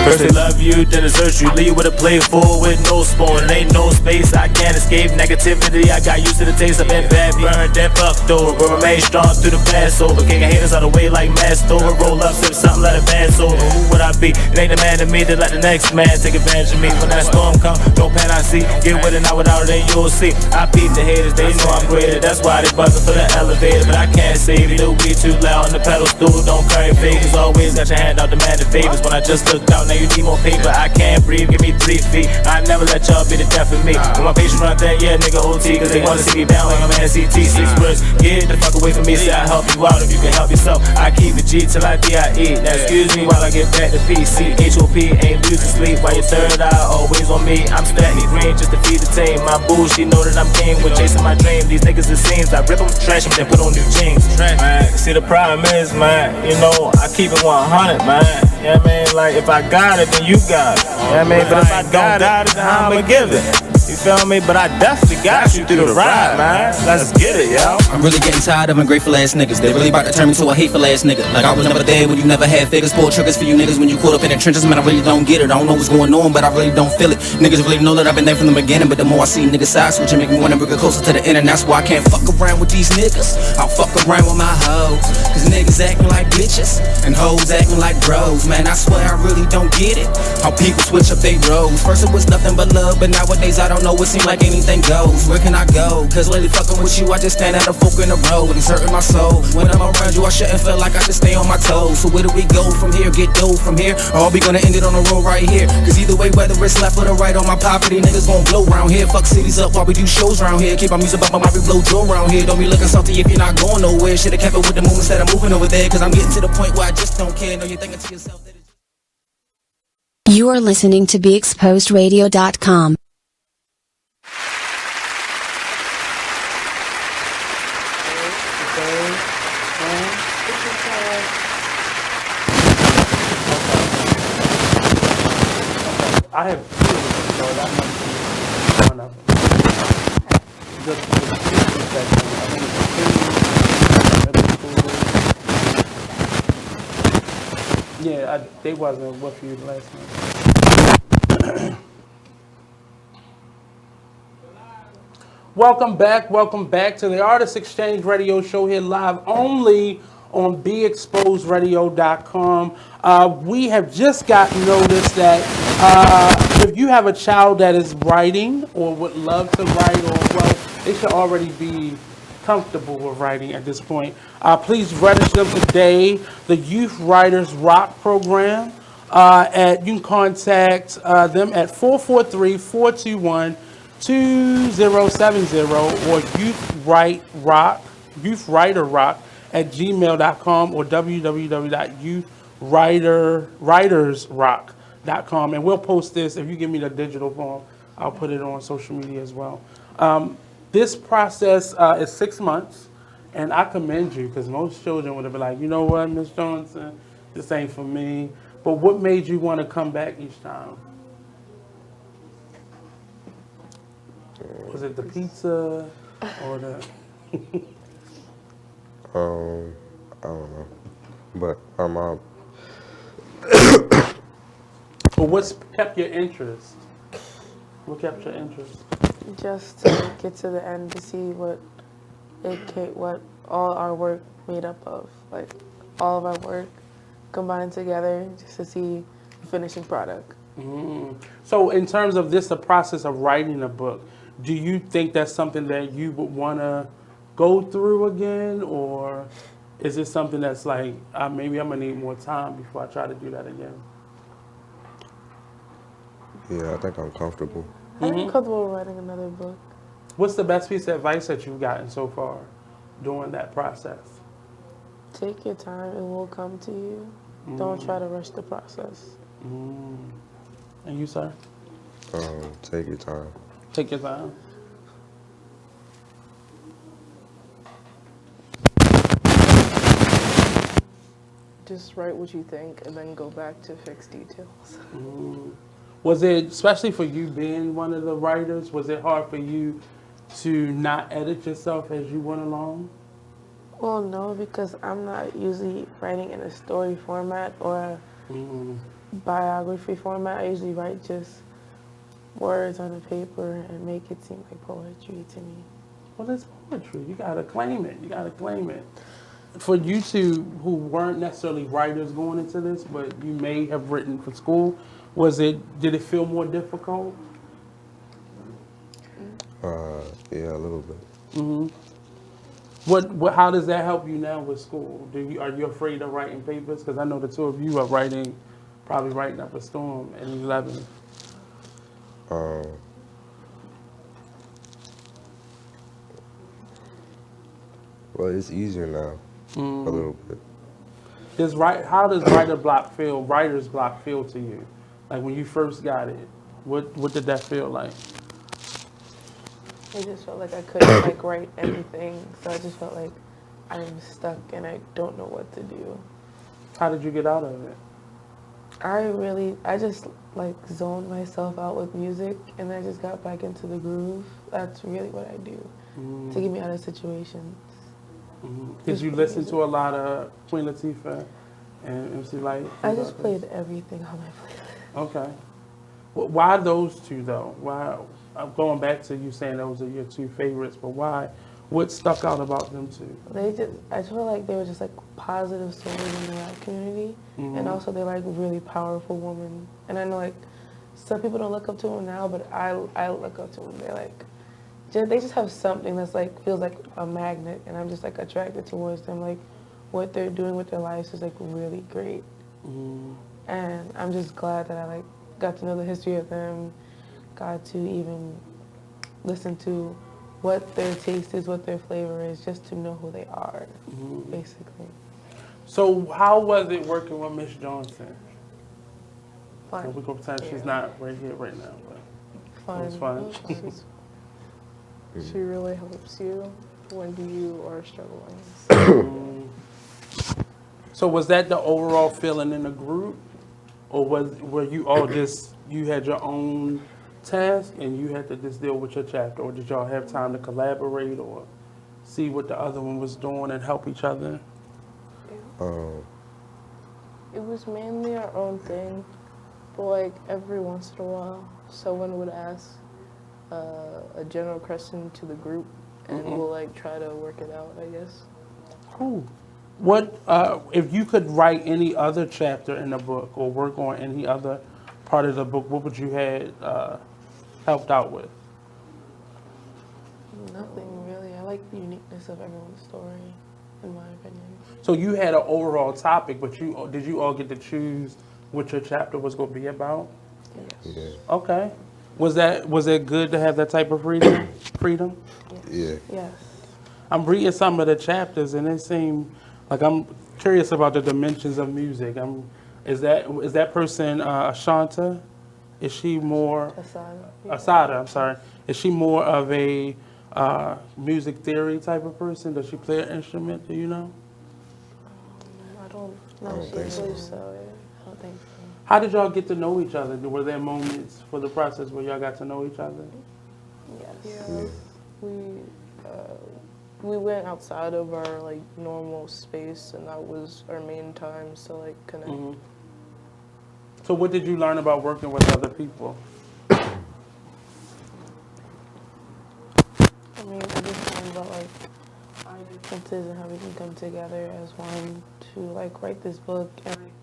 Speaker 22: First they love you, then desert you. Leave with a plate full with no spoon. Ain't no space, I can't escape negativity. I got used to the taste. I've been bad, burned, then fucked over. But remain strong through the Passover. Kicking haters out of the way like masked over. Roll up, sip something, let it pass over. Who would I be? It ain't the man to me to let the next man take advantage of me. When that storm come, no pan I see. Get with it, not without it, then you'll see. I peep the haters, they know I'm greater. That's why they buzzing for the elevator. But I can't save you, the weed too loud on the pedal stool. Don't carry favors, always got your hand out demanding favors. When I just looked out, now you need more paper. I can't breathe, give me 3 feet. I never let y'all be the death of me. When my patience run there, yeah, nigga OT. Cause they wanna see me down like I'm NCT. 6 words, get the fuck away from me. Say I help you out if you can help yourself. I keep the G till I DIE. Now excuse me while I get back to PC. HOP ain't losing sleep while your third eye always on me. I'm stacking green just to feed the team. My boo, she know that I'm king with chasing my dream. These niggas it seems I rip them, trash them, then put on new jeans. Man, see the problem is, man, you know, I keep it 100, man. You know what I mean? Like, if I got it, then you got it. You know what I mean? But if I don't got it, then I'ma give it. You feel me? But I definitely got you through the ride, man. Let's get it, yo.
Speaker 1: I'm really getting tired of ungrateful ass niggas. They really about to turn me to a hateful ass nigga. Like I was never there when you never had figures. Pull triggers for you niggas when you caught up in the trenches. Man, I really don't get it. I don't know what's going on, but I really don't feel it. Niggas really know that I've been there from the beginning. But the more I see niggas side switch, it make me wanna bring it closer to the end. And that's why I can't fuck around with these niggas. I'll fuck around with my hoes. Cause niggas acting like bitches and hoes acting like bros. Man, I swear I really don't get it. How people switch up their roles. First it was nothing but love, but nowadays I don't know. It seems like anything goes. Where can I go? Cause lately fucking with you, I just stand at a fork in the road. It's hurting my soul. When I'm around you, I shouldn't feel like I should stay on my toes. So where do we go from here? Get dough from here? Or are we gonna end it on the road right here? Cause either way, whether it's left or the right on my property, niggas gon' blow around here. Fuck cities up while we do shows around here. Keep my music up, my we blow Joe around here. Don't be looking salty if you're not going nowhere. Should've kept it with the movement instead of moving over there. Cause I'm getting to the point where I just don't care. No, you're thinking to yourself that
Speaker 2: You are listening to BeExposedRadio.com.
Speaker 3: I have two, so that might be one of them. The teaching section, I think it's yeah, they wasn't with you last night. Welcome back to the Artist Exchange Radio Show here live only on BeExposedRadio.com. We have just gotten notice that if you have a child that is writing or would love to write, or well, they should already be comfortable with writing at this point. Please register them today. The Youth Writers Rock program. You can contact them at 443-421-2070 or youthwriterrock@gmail.com or www.youthwritersrock.com. And we'll post this. If you give me the digital form, I'll put it on social media as well. This process is 6 months, and I commend you because most children would have been like, you know what, Miss Johnson, this ain't for me. But what made you want to come back each time? Was it the pizza or the...
Speaker 15: I don't know. But I'm
Speaker 3: But what's kept your interest? What kept your interest?
Speaker 14: Just to get to the end to see what all our work made up of. Like all of our work combined together just to see the finishing product.
Speaker 3: So in terms of this, the process of writing a book, do you think that's something that you would want to go through again, or is it something that's like, maybe I'm going to need more time before I try to do that again?
Speaker 15: Yeah, I think I'm comfortable.
Speaker 13: I'm comfortable writing another book.
Speaker 3: What's the best piece of advice that you've gotten so far during that process?
Speaker 13: Take your time, it will come to you. Don't try to rush the process.
Speaker 3: And you, sir?
Speaker 15: Take your time.
Speaker 3: Take your time.
Speaker 13: Just write what you think and then go back to fix details.
Speaker 3: Was it, especially for you being one of the writers, was it hard for you to not edit yourself as you went along?
Speaker 14: Well, no, because I'm not usually writing in a story format or biography format. I usually write just words on a paper and make it seem like poetry to me.
Speaker 3: Well, it's poetry. You gotta claim it. You gotta claim it. For you two who weren't necessarily writers going into this, but you may have written for school, did it feel more difficult?
Speaker 15: Yeah, a little bit.
Speaker 3: How does that help you now with school? Are you afraid of writing papers? Because I know the two of you are probably writing up a storm in 11.
Speaker 15: Well, it's easier now, a little bit.
Speaker 3: How does writer's block feel to you? Like when you first got it, what did that feel like?
Speaker 14: I just felt like I couldn't like write anything, so I just felt like I'm stuck and I don't know what to do.
Speaker 3: How did you get out of it?
Speaker 14: I just like zoned myself out with music, and then I just got back into the groove. That's really what I do to get me out of situations.
Speaker 3: Did you listen to a lot of Queen Latifah and MC Light?
Speaker 14: I just played everything on my playlist.
Speaker 3: Okay. Why those two though? Why? I'm going back to you saying those are your two favorites, but why? What stuck out about them two?
Speaker 14: I feel like they were just like positive stories in the rap community, and also they're like really powerful women. And I know like some people don't look up to them now, but I look up to them. They're like, they just have something that's like feels like a magnet, and I'm just like attracted towards them. Like what they're doing with their lives is like really great, and I'm just glad that I like got to know the history of them, got to even listen to what their taste is, what their flavor is, just to know who they are, basically.
Speaker 3: So how was it working with Miss Johnson?
Speaker 14: Fun.
Speaker 3: We're going to pretend she's not right here right now, but it was fun.
Speaker 13: She really helps you when you are struggling.
Speaker 3: So was that the overall feeling in the group? Or were you all just, you had your own task and you had to just deal with your chapter? Or did y'all have time to collaborate or see what the other one was doing and help each other?
Speaker 13: It was mainly our own thing, but like every once in a while, someone would ask a general question to the group, and we'll like try to work it out, I guess.
Speaker 3: Cool. What if you could write any other chapter in the book or work on any other part of the book? What would you have helped out with?
Speaker 14: Nothing really. I like the uniqueness of everyone's story, in my opinion.
Speaker 3: So you had an overall topic, but did you all get to choose what your chapter was going to be about?
Speaker 15: Yes. Yeah.
Speaker 3: Okay. Was it good to have that type of freedom?
Speaker 15: Yeah.
Speaker 14: Yes.
Speaker 3: I'm reading some of the chapters and it seemed like I'm curious about the dimensions of music. Is that person Ashanta? Is she more Asada? I'm sorry. Is she more of a music theory type of person? Does she play an instrument? Do you know?
Speaker 13: I don't
Speaker 15: think so.
Speaker 13: I don't think so.
Speaker 3: How did y'all get to know each other? Were there moments for the process where y'all got to know each other?
Speaker 13: Yes. Yeah. We went outside of our like normal space, and that was our main times to like connect.
Speaker 3: So what did you learn about working with other people?
Speaker 14: I mean, I just learned about like our differences and how we can come together as one to like write this book, and like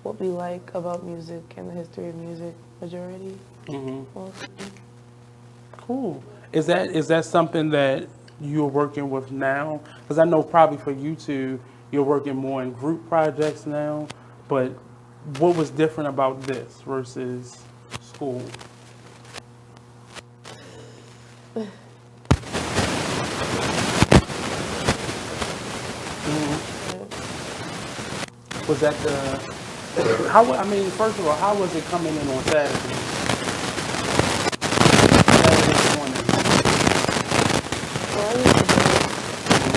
Speaker 14: what we like about music and the history of music, majority.
Speaker 3: Cool. Is that something that you're working with now? Because I know probably for you two, you're working more in group projects now. But what was different about this versus school? Was that first of all, how was it coming in on Saturday? Saturday morning.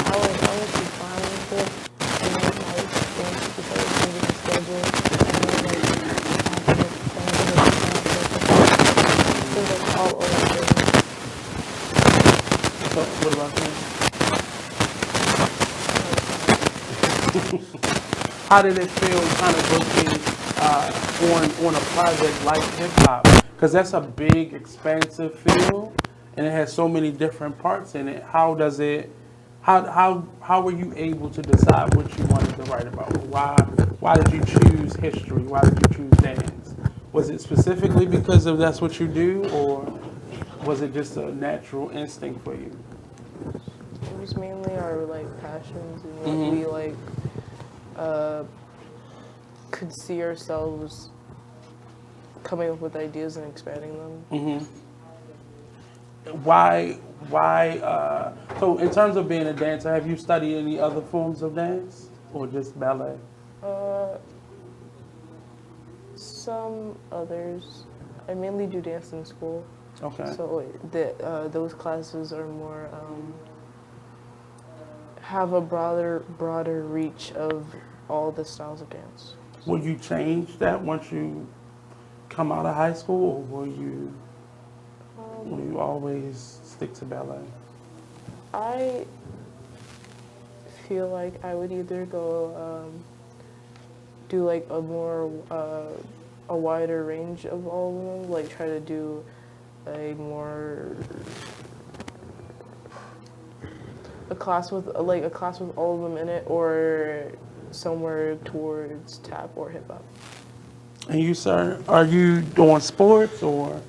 Speaker 13: I was honestly fine with it. And then I was going to start changing the schedule. And then all over the
Speaker 3: So, what about you? How did it feel kind of working on a project like hip hop? Because that's a big, expansive field, and it has so many different parts in it. How were you able to decide what you wanted to write about? Why did you choose history? Why did you choose dance? Was it specifically because of that's what you do, or was it just a natural instinct for you?
Speaker 13: It was mainly our passions and what we could see ourselves coming up with ideas and expanding them.
Speaker 3: Why? So in terms of being a dancer, have you studied any other forms of dance or just ballet?
Speaker 13: Some others. I mainly do dance in school.
Speaker 3: Okay.
Speaker 13: So those classes are more have a broader reach of all the styles of dance.
Speaker 3: Will you change that once you come out of high school, or will you always stick to ballet?
Speaker 13: I feel like I would either go do a more a wider range of all of them, try to do a class with all of them in it, or somewhere towards tap or hip hop.
Speaker 3: And you, sir, are you doing sports, or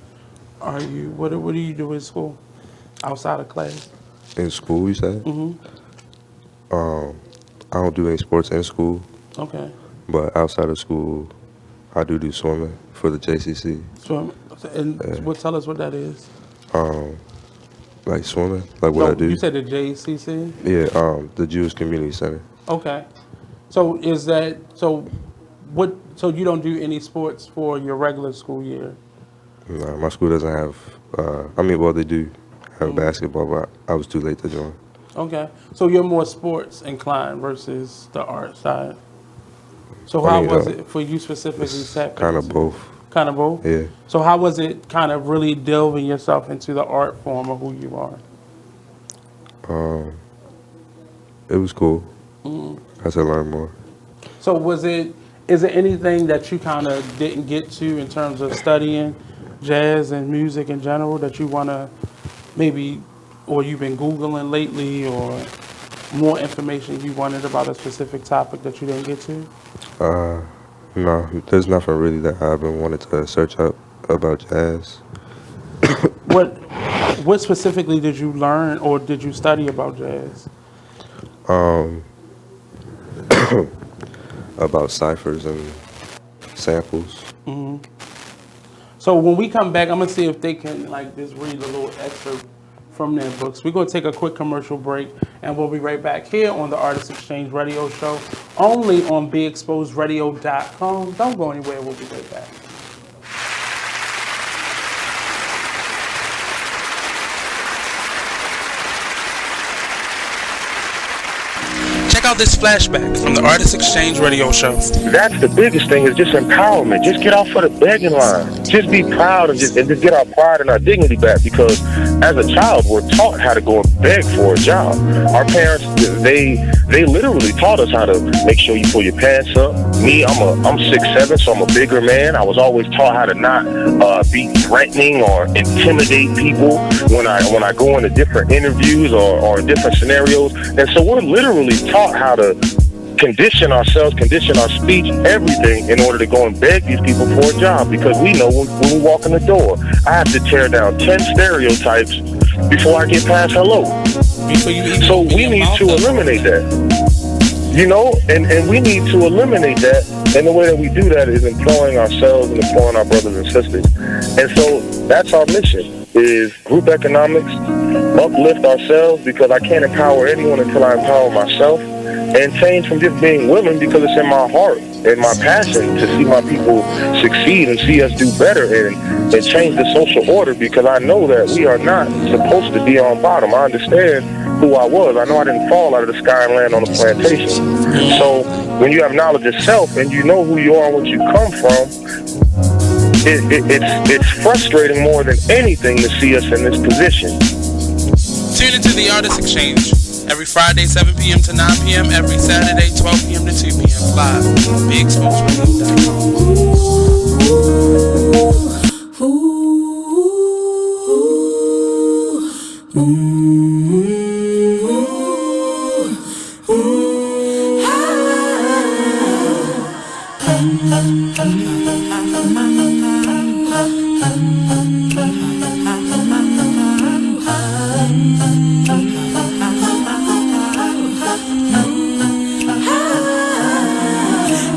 Speaker 3: are you what do you do in school outside of class?
Speaker 15: In school, you said? I don't do any sports in school.
Speaker 3: Okay.
Speaker 15: But outside of school, I do swimming for the JCC.
Speaker 3: Swimming, and tell us what that is.
Speaker 15: Like swimming, like what I do.
Speaker 3: You said the JCC?
Speaker 15: Yeah, the Jewish Community Center.
Speaker 3: Okay. So so you don't do any sports for your regular school year?
Speaker 15: No, my school doesn't have, they do have basketball, but I was too late to join.
Speaker 3: Okay. So you're more sports inclined versus the art side. So how was it for you specifically?
Speaker 15: Kind of both.
Speaker 3: Kind of both?
Speaker 15: Yeah.
Speaker 3: So how was it kind of really delving yourself into the art form of who you are?
Speaker 15: It was cool. I had to learn more.
Speaker 3: So is it anything that you kind of didn't get to in terms of studying jazz and music in general that you want to maybe, or you've been Googling lately, or more information you wanted about a specific topic that you didn't get to?
Speaker 15: No, there's nothing really that I've been wanting to search up about jazz.
Speaker 3: What specifically did you learn or did you study about jazz?
Speaker 15: About ciphers and samples.
Speaker 3: So when we come back, I'm gonna see if they can just read a little excerpt from their books. We're gonna take a quick commercial break, and we'll be right back here on the Artist Exchange Radio Show, only on BeExposedRadio.com. Don't go anywhere. We'll be right back. Check out this flashback from the Artist Exchange Radio Show.
Speaker 4: That's the biggest thing, is just empowerment. Just get off of the begging line. Just be proud and just get our pride and our dignity back, because as a child, we're taught how to go and beg for a job. Our parents, they literally taught us how to make sure you pull your pants up. Me, I'm 6'7", so I'm a bigger man. I was always taught how to not be threatening or intimidate people when I go into different interviews or different scenarios. And so we're literally taught how to condition ourselves, condition our speech, everything, in order to go and beg these people for a job, because we know when we walk in the door, I have to tear down 10 stereotypes before I get past hello. So we need to eliminate that. You know, and we need to eliminate that. And the way that we do that is employing ourselves and employing our brothers and sisters. And so that's our mission, is group economics, uplift ourselves, because I can't empower anyone until I empower myself, and change from just being willing because it's in my heart and my passion to see my people succeed and see us do better and change the social order, because I know that we are not supposed to be on bottom. I understand who I was. I know I didn't fall out of the sky and land on a plantation. So when you have knowledge of self and you know who you are and what you come from, it's frustrating more than anything to see us in this position.
Speaker 3: Tune into the Artist Exchange every Friday 7 p.m. to 9 p.m. every Saturday 12 p.m. to 2 p.m. live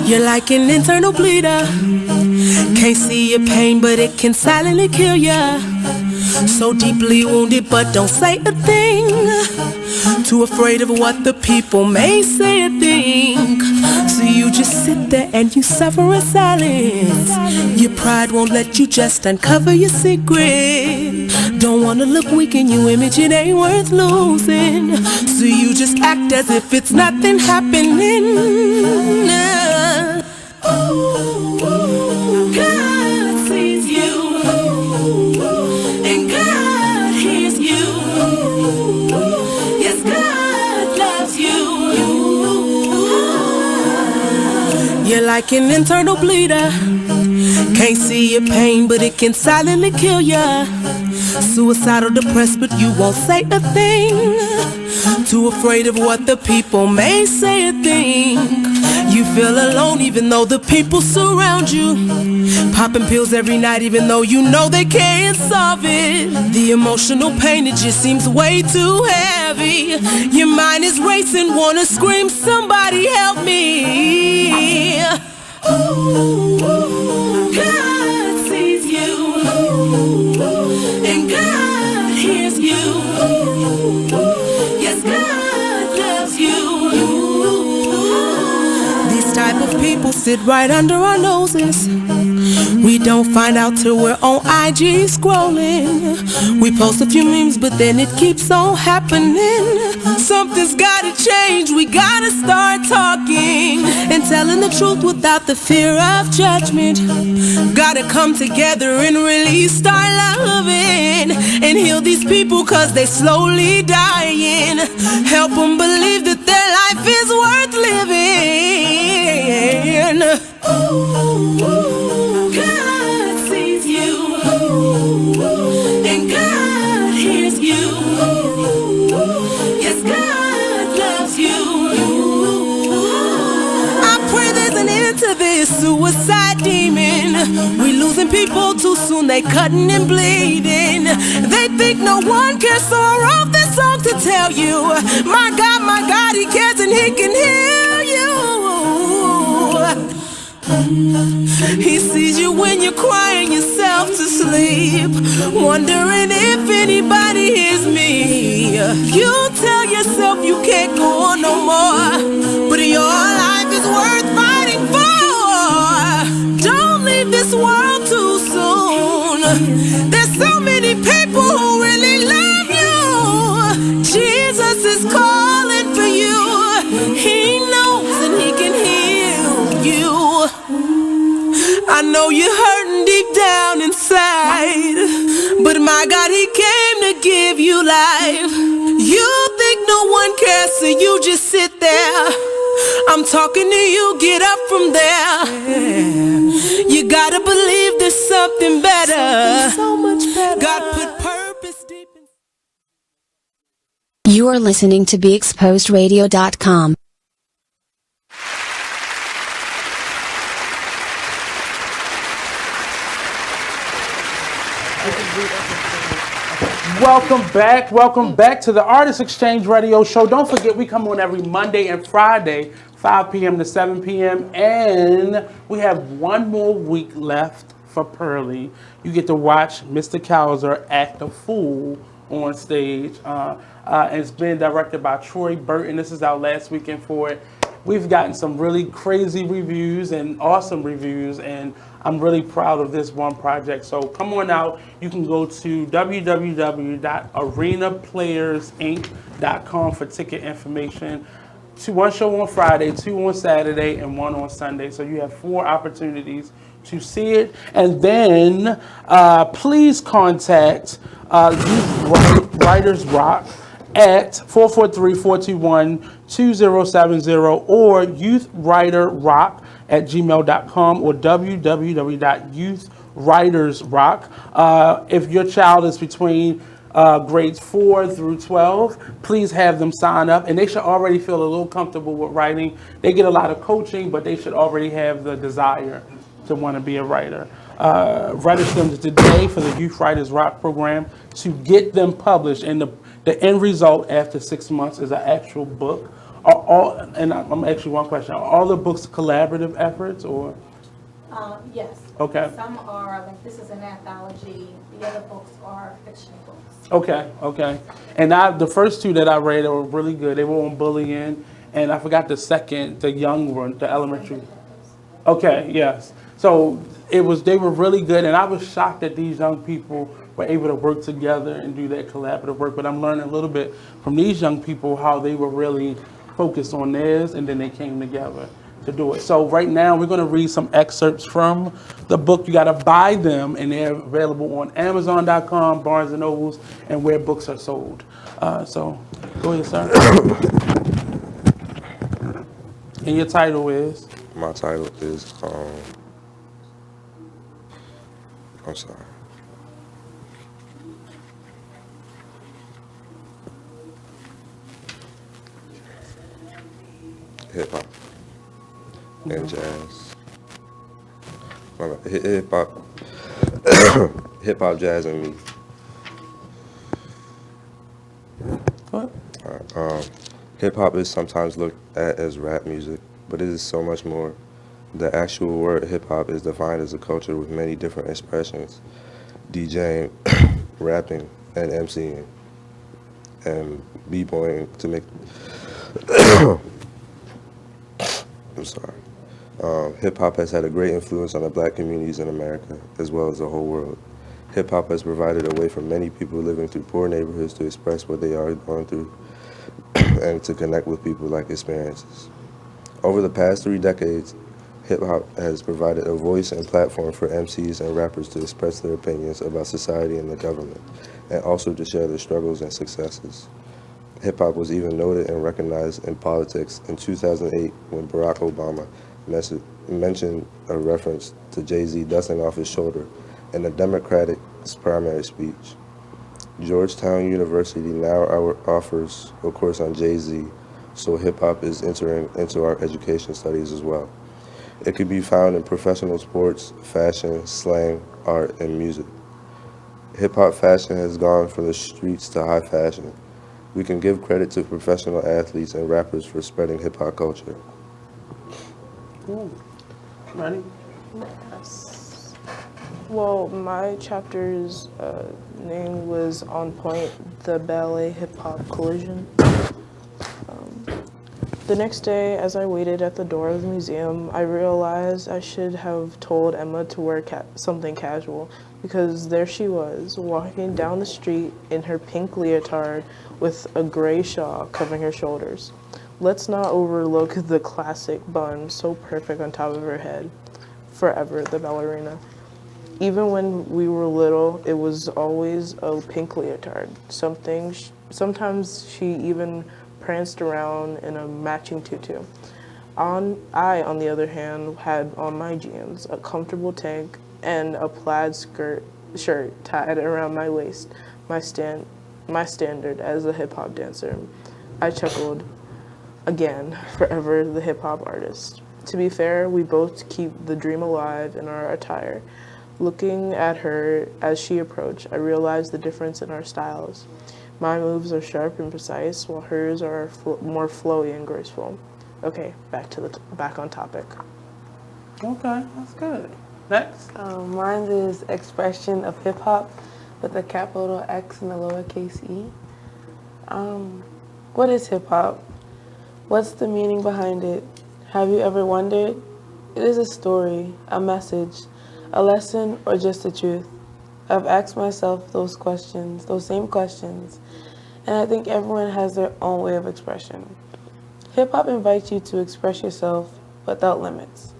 Speaker 9: You're like an internal bleeder. Can't see your pain, but it can silently kill ya. So deeply wounded, but don't say a thing. Too afraid of what the people may say or think. So you just sit there and you suffer in silence. Your pride won't let you just uncover your secret. Don't wanna look weak in your image, it ain't worth losing. So you just act as if it's nothing happening. God sees you, and God hears you. Yes, God loves you. You're like an internal bleeder. Can't see your pain, but it can silently kill ya. Suicidal, depressed, but you won't say a thing. Too afraid of what the people may say or think. You feel alone even though the people surround you. Popping pills every night even though you know they can't solve it. The emotional pain, it just seems way too heavy. Your mind is racing, wanna scream, somebody help me. God sees you, and God hears you. Yes, God loves you. These type of people sit right under our noses. We don't find out till we're on IG scrolling. We post a few memes, but then it keeps on happening. Something's gotta change, we gotta start talking and telling the truth without the fear of judgment. Gotta come together and really start loving and heal these people, cause they slowly dying. Help them believe that their life is worth living. God sees you, and God hears you. Yes, God loves you. I pray there's an end to this suicide demon. We losing people too soon, they cutting and bleeding. They think no one cares, so I wrote this song to tell you, my God, He cares and He can heal you. He sees you when you're crying yourself to sleep, wondering if anybody hears me. You tell yourself you can't go on no more, but your life is worth fighting for. Don't leave this world too soon. There's so many people who really love you. Jesus is calling for you. He knows and He can heal you. I know you're hurting deep down inside, but my God, He came to give you life. You think no one cares, so you just sit there. I'm talking to you, get up from there. You gotta believe there's something better. So much better. God put purpose deep in.
Speaker 2: You are listening to BeExposedRadio.com.
Speaker 3: Welcome back to the Artist Exchange Radio Show. Don't forget, we come on every Monday and Friday, 5 p.m. to 7 p.m. And we have one more week left for Pearly. You get to watch Mr. Couser act a fool on stage. It's been directed by Troy Burton. This is our last weekend for it. We've gotten some really crazy reviews and awesome reviews, and I'm really proud of this one project. So come on out. You can go to www.arenaplayersinc.com for ticket information. One show on Friday, 2 on Saturday, and 1 on Sunday. So you have 4 opportunities to see it. And then please contact Youth Writers Rock at 443-421-2070 or youthwriterrock@gmail.com or www.youthwritersrock. If your child is between grades 4 through 12, please have them sign up, and they should already feel a little comfortable with writing. They get a lot of coaching, but they should already have the desire to want to be a writer. Register them today for the Youth Writers Rock program to get them published, and the end result after 6 months is an actual book. And I'm actually one question: are all the books collaborative efforts, or?
Speaker 5: Yes.
Speaker 3: Okay.
Speaker 5: Some are, like this is an anthology. The other books are fictional books.
Speaker 3: Okay. And the first 2 that I read were really good. They were on bullying, and I forgot the second, the young one, the elementary. Okay, yes. So they were really good, and I was shocked that these young people were able to work together and do that collaborative work. But I'm learning a little bit from these young people how they were really focused on theirs, and then they came together to do it. So right now we're going to read some excerpts from the book. You got to buy them, and they're available on Amazon.com, Barnes & Nobles, and where books are sold. So go ahead, sir. And your title is?
Speaker 15: My title is, I'm sorry. Hip hop and jazz. Hip hop, jazz, and me.
Speaker 3: What?
Speaker 15: Hip hop is sometimes looked at as rap music, but it is so much more. The actual word hip hop is defined as a culture with many different expressions: DJing, rapping, and MCing, and b-boying to make. I'm sorry. Hip-hop has had a great influence on the black communities in America, as well as the whole world. Hip-hop has provided a way for many people living through poor neighborhoods to express what they are going through and to connect with people like experiences. Over the past 3 decades, hip-hop has provided a voice and platform for MCs and rappers to express their opinions about society and the government, and also to share their struggles and successes. Hip-hop was even noted and recognized in politics in 2008 when Barack Obama mentioned a reference to Jay-Z dusting off his shoulder in the Democratic's primary speech. Georgetown University now offers a course on Jay-Z, so hip-hop is entering into our education studies as well. It can be found in professional sports, fashion, slang, art, and music. Hip-hop fashion has gone from the streets to high fashion. We can give credit to professional athletes and rappers for spreading hip-hop culture.
Speaker 3: Cool. Ready?
Speaker 13: Yes. Well, my chapter's name was On Point, the Ballet Hip-Hop Collision. The next day, as I waited at the door of the museum, I realized I should have told Emma to wear something casual, because there she was, walking down the street in her pink leotard with a gray shawl covering her shoulders. Let's not overlook the classic bun, so perfect on top of her head. Forever, the ballerina. Even when we were little, it was always a pink leotard. Sometimes she even pranced around in a matching tutu. I, on the other hand, had on my jeans, a comfortable tank, and a plaid shirt tied around my waist, my standard as a hip-hop dancer. I chuckled. Again, forever the hip-hop artist. To be fair, we both keep the dream alive in our attire. Looking at her as she approached, I realized the difference in our styles. My moves are sharp and precise, while hers are more flowy and graceful. Okay, back on topic.
Speaker 3: Okay, that's good. Next.
Speaker 14: Mine is expression of hip hop with a capital X and a lowercase e. What is hip hop? What's the meaning behind it? Have you ever wondered? It is a story, a message, a lesson, or just the truth. I've asked myself those same questions, and I think everyone has their own way of expression. Hip hop invites you to express yourself without limits.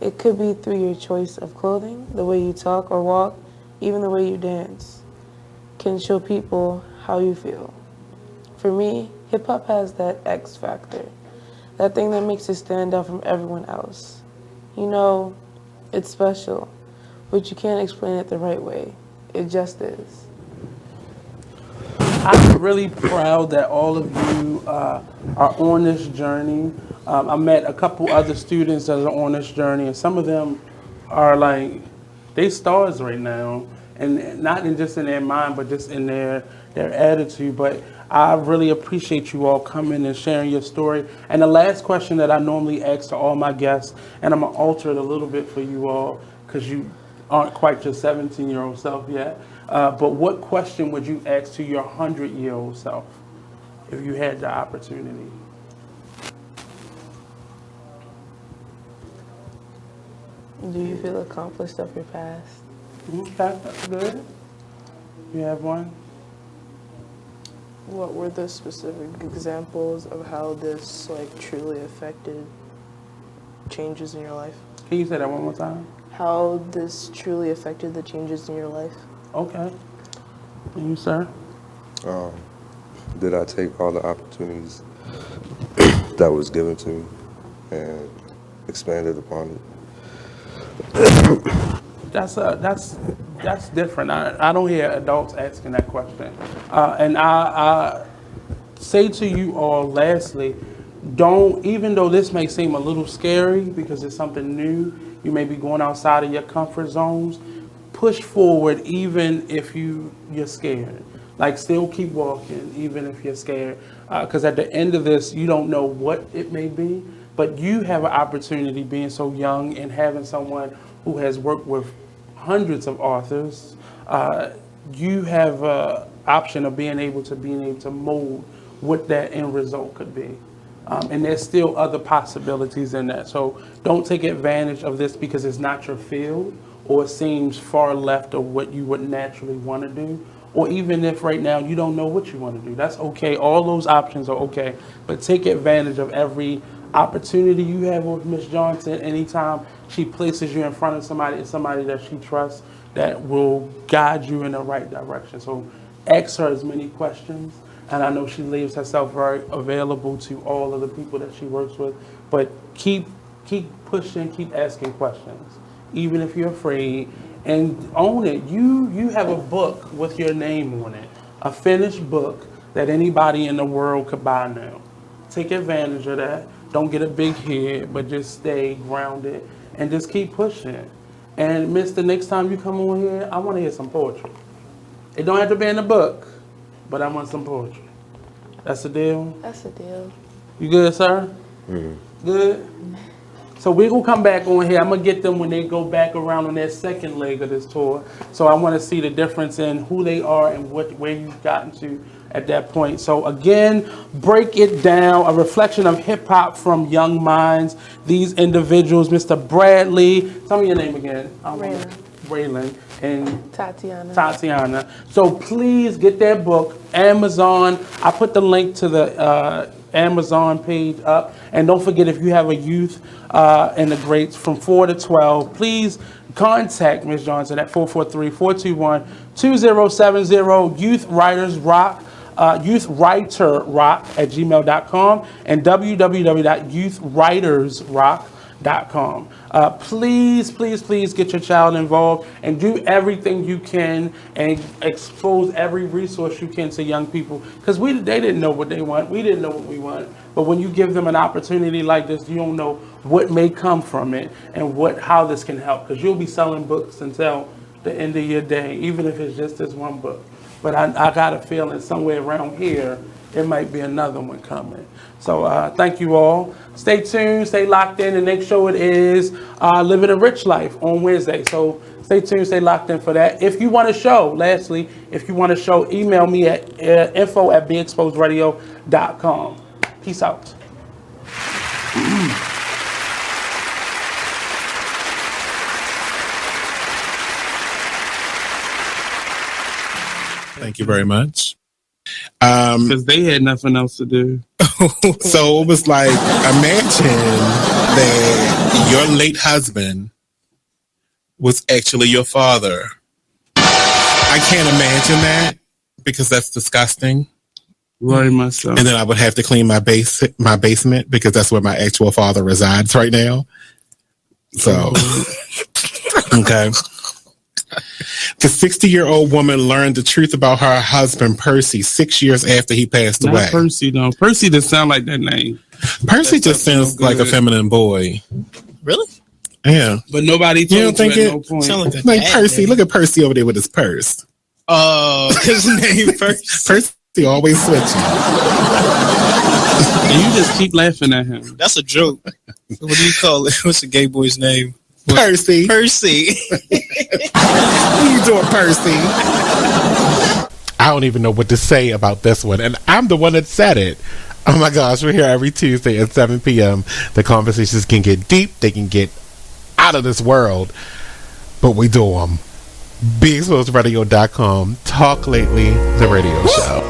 Speaker 14: It could be through your choice of clothing, the way you talk or walk, even the way you dance. Can show people how you feel. For me, hip hop has that X factor, that thing that makes it stand out from everyone else. You know, it's special, but you can't explain it the right way. It just is.
Speaker 3: I'm really proud that all of you are on this journey. I met a couple other students that are on this journey, and some of them are like, they stars right now, and not just in their mind, but just in their attitude. But I really appreciate you all coming and sharing your story. And the last question that I normally ask to all my guests, and I'm gonna alter it a little bit for you all, because you aren't quite your 17-year-old self yet. But what question would you ask to your 100-year-old self if you had the opportunity?
Speaker 14: Do you feel accomplished of your past?
Speaker 3: Okay, that's good. You have one?
Speaker 13: What were the specific examples of how this truly affected changes in your life?
Speaker 3: Can you say that one more time?
Speaker 13: How this truly affected the changes in your life?
Speaker 3: Okay. And you, sir?
Speaker 15: Did I take all the opportunities that was given to me and expanded upon it?
Speaker 3: That's different. I don't hear adults asking that question. And I say to you all, lastly, don't, even though this may seem a little scary because it's something new, you may be going outside of your comfort zones, push forward even if you're scared. Like, still keep walking even if you're scared. Because at the end of this, you don't know what it may be, but you have an opportunity being so young and having someone who has worked with hundreds of authors. You have an option of being able to mold what that end result could be. And there's still other possibilities in that. So don't take advantage of this because it's not your field or it seems far left of what you would naturally want to do. Or even if right now you don't know what you want to do, that's okay. All those options are okay. But take advantage of every opportunity you have with Miss Johnson. Anytime she places you in front of somebody that she trusts, that will guide you in the right direction. So ask her as many questions. And I know she leaves herself very available to all of the people that she works with. But keep pushing, keep asking questions, even if you're afraid, and own it. You have a book with your name on it, a finished book that anybody in the world could buy now. Take advantage of that. Don't get a big head, but just stay grounded and just keep pushing. And Mr., next time you come on here, I want to hear some poetry. It don't have to be in the book, but I want some poetry. That's the deal?
Speaker 14: That's the deal.
Speaker 3: You good, sir?
Speaker 15: Mm-hmm.
Speaker 3: Good? So we're going to come back on here. I'm going to get them when they go back around on their second leg of this tour. So I want to see the difference in who they are and where you've gotten to at that point. So again, break it down, a reflection of hip hop from young minds. These individuals, Mr. Bradley, tell me your name again.
Speaker 14: Raina.
Speaker 3: Raylan and
Speaker 14: Tatiyana.
Speaker 3: So please get that book, Amazon. I put the link to the Amazon page up. And don't forget, if you have a youth in the grades from 4 to 12, please contact Ms. Johnson at 443-421-2070, Youth Writers Rock. YouthWriterRock@gmail.com and www.YouthWritersRock.com. Please get your child involved and do everything you can and expose every resource you can to young people, because they didn't know what they want. We didn't know what we want. But when you give them an opportunity like this, you don't know what may come from it and how this can help. Because you'll be selling books until the end of your day, even if it's just this one book. But I got a feeling somewhere around here, it might be another one coming. So thank you all. Stay tuned, stay locked in. The next show it is Living a Rich Life on Wednesday. So stay tuned, stay locked in for that. If you want a show, lastly, if you want a show, email me at info@beexposedradio.com. Peace out.
Speaker 6: Thank you very much.
Speaker 3: Because they had nothing else to do.
Speaker 6: So it was like, imagine that your late husband was actually your father. I can't imagine that because that's disgusting.
Speaker 3: Very much so.
Speaker 6: And then I would have to clean my basement because that's where my actual father resides right now. So, okay. The 60-year-old woman learned the truth about her husband, Percy, 6 years after he passed away.
Speaker 3: Not Percy, though. Percy doesn't sound like that name.
Speaker 6: Percy just sounds like a feminine boy.
Speaker 7: Really?
Speaker 6: Yeah.
Speaker 3: But nobody told
Speaker 6: you don't think
Speaker 3: at
Speaker 6: it?
Speaker 3: No point.
Speaker 7: Sound
Speaker 6: Like Percy. Look at Percy over there with his purse.
Speaker 7: Oh, his name Percy.
Speaker 6: Percy always switching.
Speaker 3: And you just keep laughing at him.
Speaker 7: That's a joke. What do you call it? What's the gay boy's name?
Speaker 6: Percy.
Speaker 7: Percy.
Speaker 6: What are you doing, Percy? I don't even know what to say about this one. And I'm the one that said it. Oh my gosh, we're here every Tuesday at 7 p.m. The conversations can get deep. They can get out of this world. But we do them. BeExposedRadio.com. Talk Lately, the radio show.